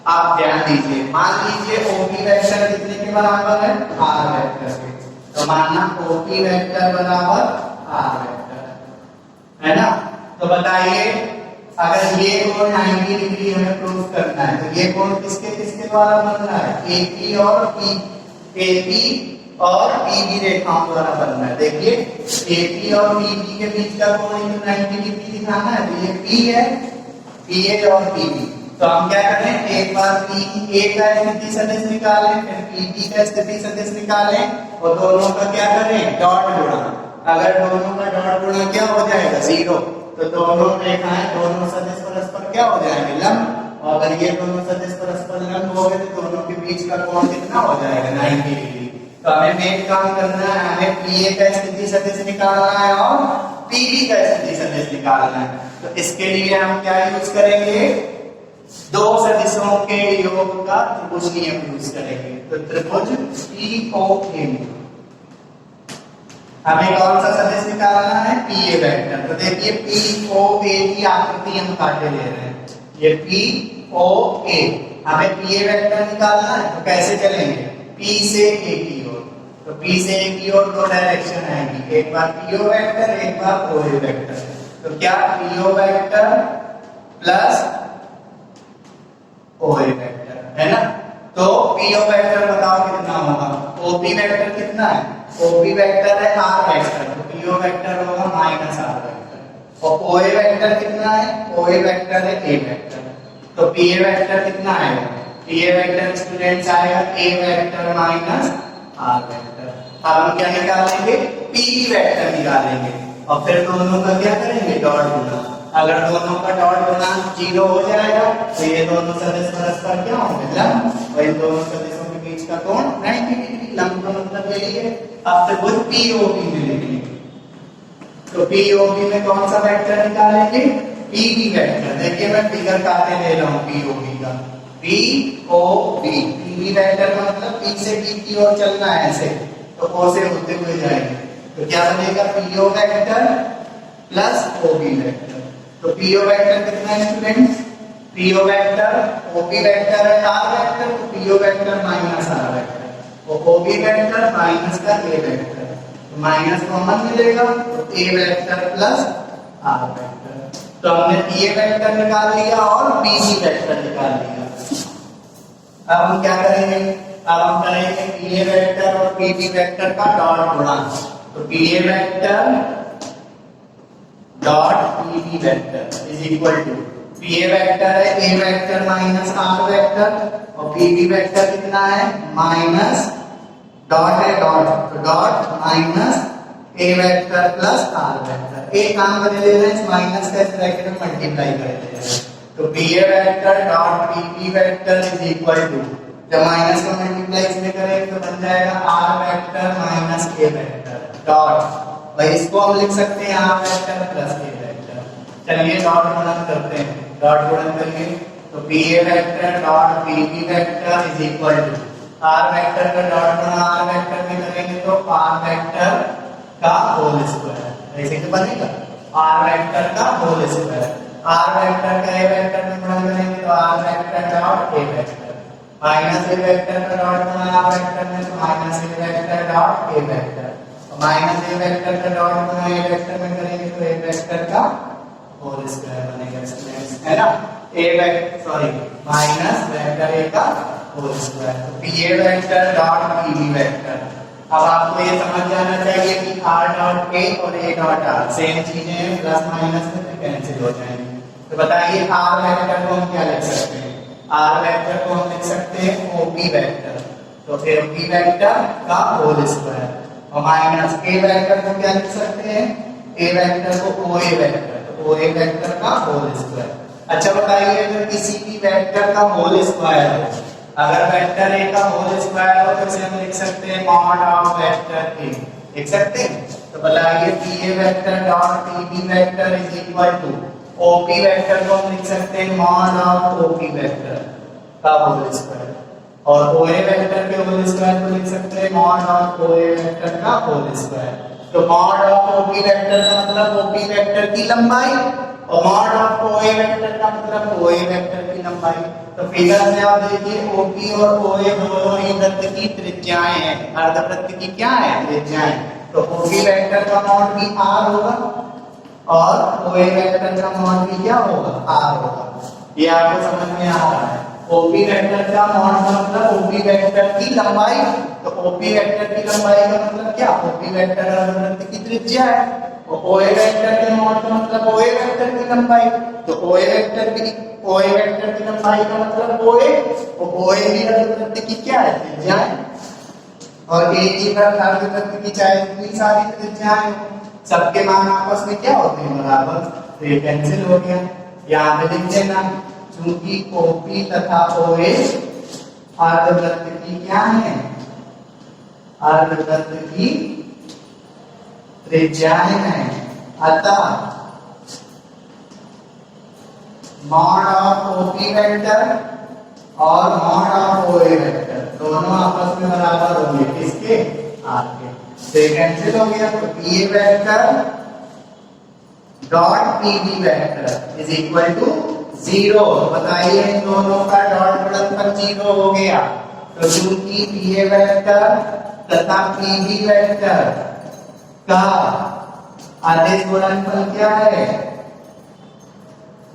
आप ध्यान दीजिए, मान लीजिए OP वेक्टर कितने के बराबर है, R वेक्टर के, तो मानना OP वेक्टर बराबर R वेक्टर, है ना। तो बताइए अगर ये कोण 90 डिग्री हमें प्रूव करना है, तो ये कोण किसके किसके द्वारा बन रहा है, AP और PB रेखाओं द्वारा बन रहा है। देखिए AP और PB के बीच का कोण 90 डिग्री दिखाना है, तो ये P है, PA और PB। तो हम क्या करें, एक बार PA का स्थिति सदिश निकालें, फिर PB का स्थिति सदिश निकालें, और दोनों का क्या करें, डॉट गुणा। अगर दोनों का डॉट गुणा क्या हो जाएगा, 0, तो दोनों रेखाएं, दोनों सदिश परस्पर क्या हो जाएंगे, लंब। और अगर ये दोनों सदिश परस्पर लंब हो गए तो दोनों के बीच का कोण कितना हो जाएगा, 90 डिग्री। तो हमें मेन काम करना है, हमें PA का स्थिति सदिश निकालना है और PB का स्थिति सदिश निकालना है। तो इसके लिए हम क्या यूज करेंगे, दो सदिशों के योग का त्रिभुज नियम यूज करेंगे। तो त्रिभुज POA, हमें कौन सा सदिश निकालना है, PA वेक्टर। तो देखिए POA की आकृति हम काटे ले रहे हैं, ये POA, हमें PA वेक्टर निकालना है। तो कैसे चलेंगे, P से A की ओर, तो P से A की ओर दो डायरेक्शन आएगी, एक बार PO वेक्टर, एक बार OA वेक्टर। तो क्या PO vector plus OA vector, है ना। तो PO वेक्टर बताओ कितना होगा, OP वेक्टर कितना है, OP वेक्टर है R वेक्टर, तो PO वेक्टर होगा माइनस R वेक्टर। और OA वेक्टर कितना है, OA वेक्टर है A वेक्टर, तो PA वेक्टर कितना आएगा, PA वेक्टर स्टूडेंट्स आएगा A vector minus R vector. अब हम क्या निकालेंगे, PB वेक्टर निकालेंगे, और फिर दोनों का क्या करेंगे, डॉट गुणा। अगर दोनों का डॉट गुणांक 0 हो जाएगा तो ये दोनों सदिश परस्पर क्या होंगे, लंब। और इन दोनों सदिशों के बीच का कोण 90 डिग्री, लंब का मतलब यही है। अब त्रिभुज पीओबी में लिखेंगे, तो पीओबी में कौन सा वेक्टर निकालेंगे, पीबी वेक्टर। देखिए मैं फिगर काटे ले रहा हूँ पीओबी का, पीओबी, पीबी वेक्टर का मतलब पी से बी की ओर चलना है ऐसे, तो ओ से होते हुए जाएंगे, तो क्या बनेगा, PO vector plus OB vector. तो पीओ वेक्टर कितना है students, PO vector OB vector है आर वेक्टर, तो PO vector minus R vector और ओबी वेक्टर माइनस का ए वेक्टर, तो माइनस कॉमन मिलेगा तो A vector plus R vector. तो हमने पीए वेक्टर निकाल लिया और पीबी वेक्टर निकाल लिया। अब हम क्या करेंगे, अब हम करेंगे पीए वेक्टर और पीबी वेक्टर का डॉट गुणांक। तो PA vector dot PB vector is equal to, PA vector है A vector minus R vector और पीबी वेक्टर कितना है, माइनस डॉट है डॉट, तो dot minus A vector plus R vector. एक काम कर ले रहे हैं, माइनस का इस ब्रैकेट में मल्टीप्लाई कर दे रहे हैं, तो PA vector dot PB vector is equal to, जब माइनस का मल्टीप्लाई इसमें करेंगे तो बन जाएगा R vector minus A vector dot, भाई इसको हम लिख सकते हैं R vector plus A vector. चलिए डॉट गुणन करते हैं, डॉट गुणन करिए, तो PA vector dot PB vector is equal to, R vector का डॉट गुणा आर वेक्टर में करेंगे तो आर वेक्टर का होल स्क्वायर, ऐसे तो बनेगा आर वेक्टर का होल स्क्वायर, आर वेक्टर का ए वेक्टर में गुणा करेंगे तो R vector dot A vector minus A vector का डॉट गुणा आर वेक्टर में तो minus A vector dot A vector, minus A vector का डॉट गुणा ए वेक्टर में करेंगे तो ए वेक्टर का होल स्क्वायर बनेगा स्टूडेंट्स, है ना, A vector sorry minus vector A का होल स्क्वायर। तो PA vector dot PB vector, अब आपको ये समझ जाना चाहिए कि आर डॉट ए और ए डॉट आर सेम चीजें हैं, प्लस माइनस में कैंसिल हो जाएंगे। तो बताइए आर वेक्टर को हम क्या लिख सकते हैं, आर वेक्टर को हम लिख सकते हैं ओपी वेक्टर, तो फिर ओपी वेक्टर का होल स्क्वायर और माइनस ए वेक्टर को क्या लिख सकते हैं, ए वेक्टर को ओए वेक्टर, तो ओए वेक्टर का होल स्क्वायर। अच्छा बताइए अगर किसी भी वेक्टर का होल स्क्वायर हो, अगर वेक्टर ए का होल स्क्वायर हो तो इसे हम लिख सकते हैं मॉड ऑफ वेक्टर ए, लिख सकते हैं। तो बताइए PA vector dot PB vector is equal to, OP vector को हम लिख सकते हैं मॉड ऑफ ओपी वेक्टर का होल स्क्वायर और ओए वेक्टर के होल स्क्वायर को लिख सकते हैं मॉड ऑफ ओए वेक्टर का होल स्क्वायर। तो मॉड ऑफ ओपी वेक्टर का मतलब ओपी वेक्टर की लंबाई और मॉड ऑफ ओए वेक्टर का मतलब ओए वेक्टर की लंबाई। तो फिगर में आप देखिए ओपी और ओए दोनों ही वृत्त की त्रिज्याएं हैं, अर्धवृत्त की क्या है, त्रिज्याएं। तो ओपी वेक्टर का मॉड भी आर होगा और ओए वेक्टर का मॉड भी क्या होगा, आर होगा। ये आपको समझ में आ रहा है। ओपी वेक्टर का मॉड का मतलब ओपी वेक्टर की लंबाई, तो ओपी वेक्टर की लंबाई का मतलब क्या, ओपी वेक्टर अर्धवृत्त की त्रिज्या है और ओए वेक्टर के मॉड का मतलब ओए वेक्टर की लंबाई, तो ओए वेक्टर की लंबाई का मतलब ओए और ओए भी अर्धवृत्त की क्या है, त्रिज्या है। और एक ही अर्धवृत्त की चाहे इतनी सारी त्रिज्याएं सबके मान आपस में क्या होते हैं, बराबर, तो ये कैंसिल हो गया। यहाँ पे लिख देना क्योंकि ओपी तथा ओए अर्धवृत्त की क्या है, अर्धवृत्त की त्रिज्याएं हैं, अतः मॉड ऑफ ओपी वेक्टर और मॉड ऑफ ओए वेक्टर दोनों आपस में बराबर होंगे, किसके, आर के। तो कैंसिल हो गया, तो PA vector dot PB vector is equal to 0। बताइए इन दोनों का डॉट गुणनफल 0 हो गया, तो चूंकि पीए वेक्टर तथा पीबी वेक्टर का अदिश गुणनफल क्या है,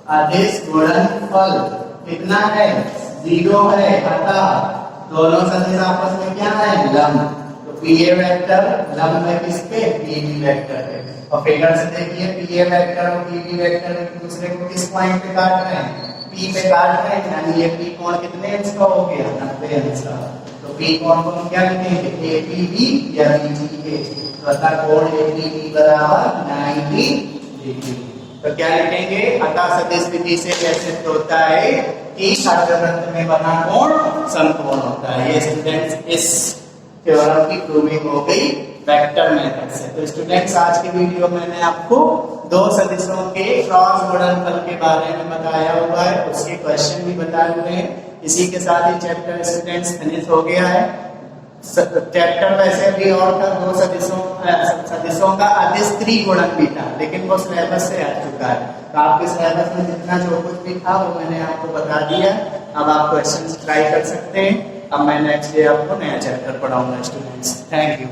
अदिश गुणनफल कितना है, 0 है, अतः दोनों सदिश आपस में क्या है, लंब। तो पीए वेक्टर लंब है किसके, पीबी वेक्टर है। और फिगर से देखिए पीए वेक्टर और पीबी वेक्टर एक दूसरे को किस पॉइंट पे काट रहे हैं, पी पे काट रहे हैं, यानी ये पी कोण कितने अंश का हो गया, 90 अंश का। तो पी कोण को हम क्या लिखेंगे, एपीबी या बीजीए, तो अतः कोण एपीबी बराबर 90 डिग्री। तो क्या लिखेंगे, अतः सदिश विधि से यह सिद्ध होता है कि अर्धवृत्त में बना कोण समकोण होता है। ये स्टूडेंट्स इस थ्योरम की प्रूविंग हो गई वेक्टर मेथड से। तो स्टूडेंट्स आज की वीडियो में मैंने आपको दो सदिशों के क्रॉस गुणनफल के बारे में बताया हुआ है, उसके क्वेश्चन भी बताए हुए हैं। इसी के साथ ही चैप्टर स्टूडेंट्स फिनिश हो गया है। चैप्टर वैसे भी और था, दो सदिशों का अदिश त्रिगुणन भी था, लेकिन वो सिलेबस से हट चुका है। तो आपके सिलेबस में जितना जो कुछ भी था वो मैंने आपको बता दिया। अब आप क्वेश्चन ट्राई कर सकते हैं। अब मैं नेक्स्ट डे आपको नया चैप्टर पढ़ाऊंगा स्टूडेंट्स। Thank you.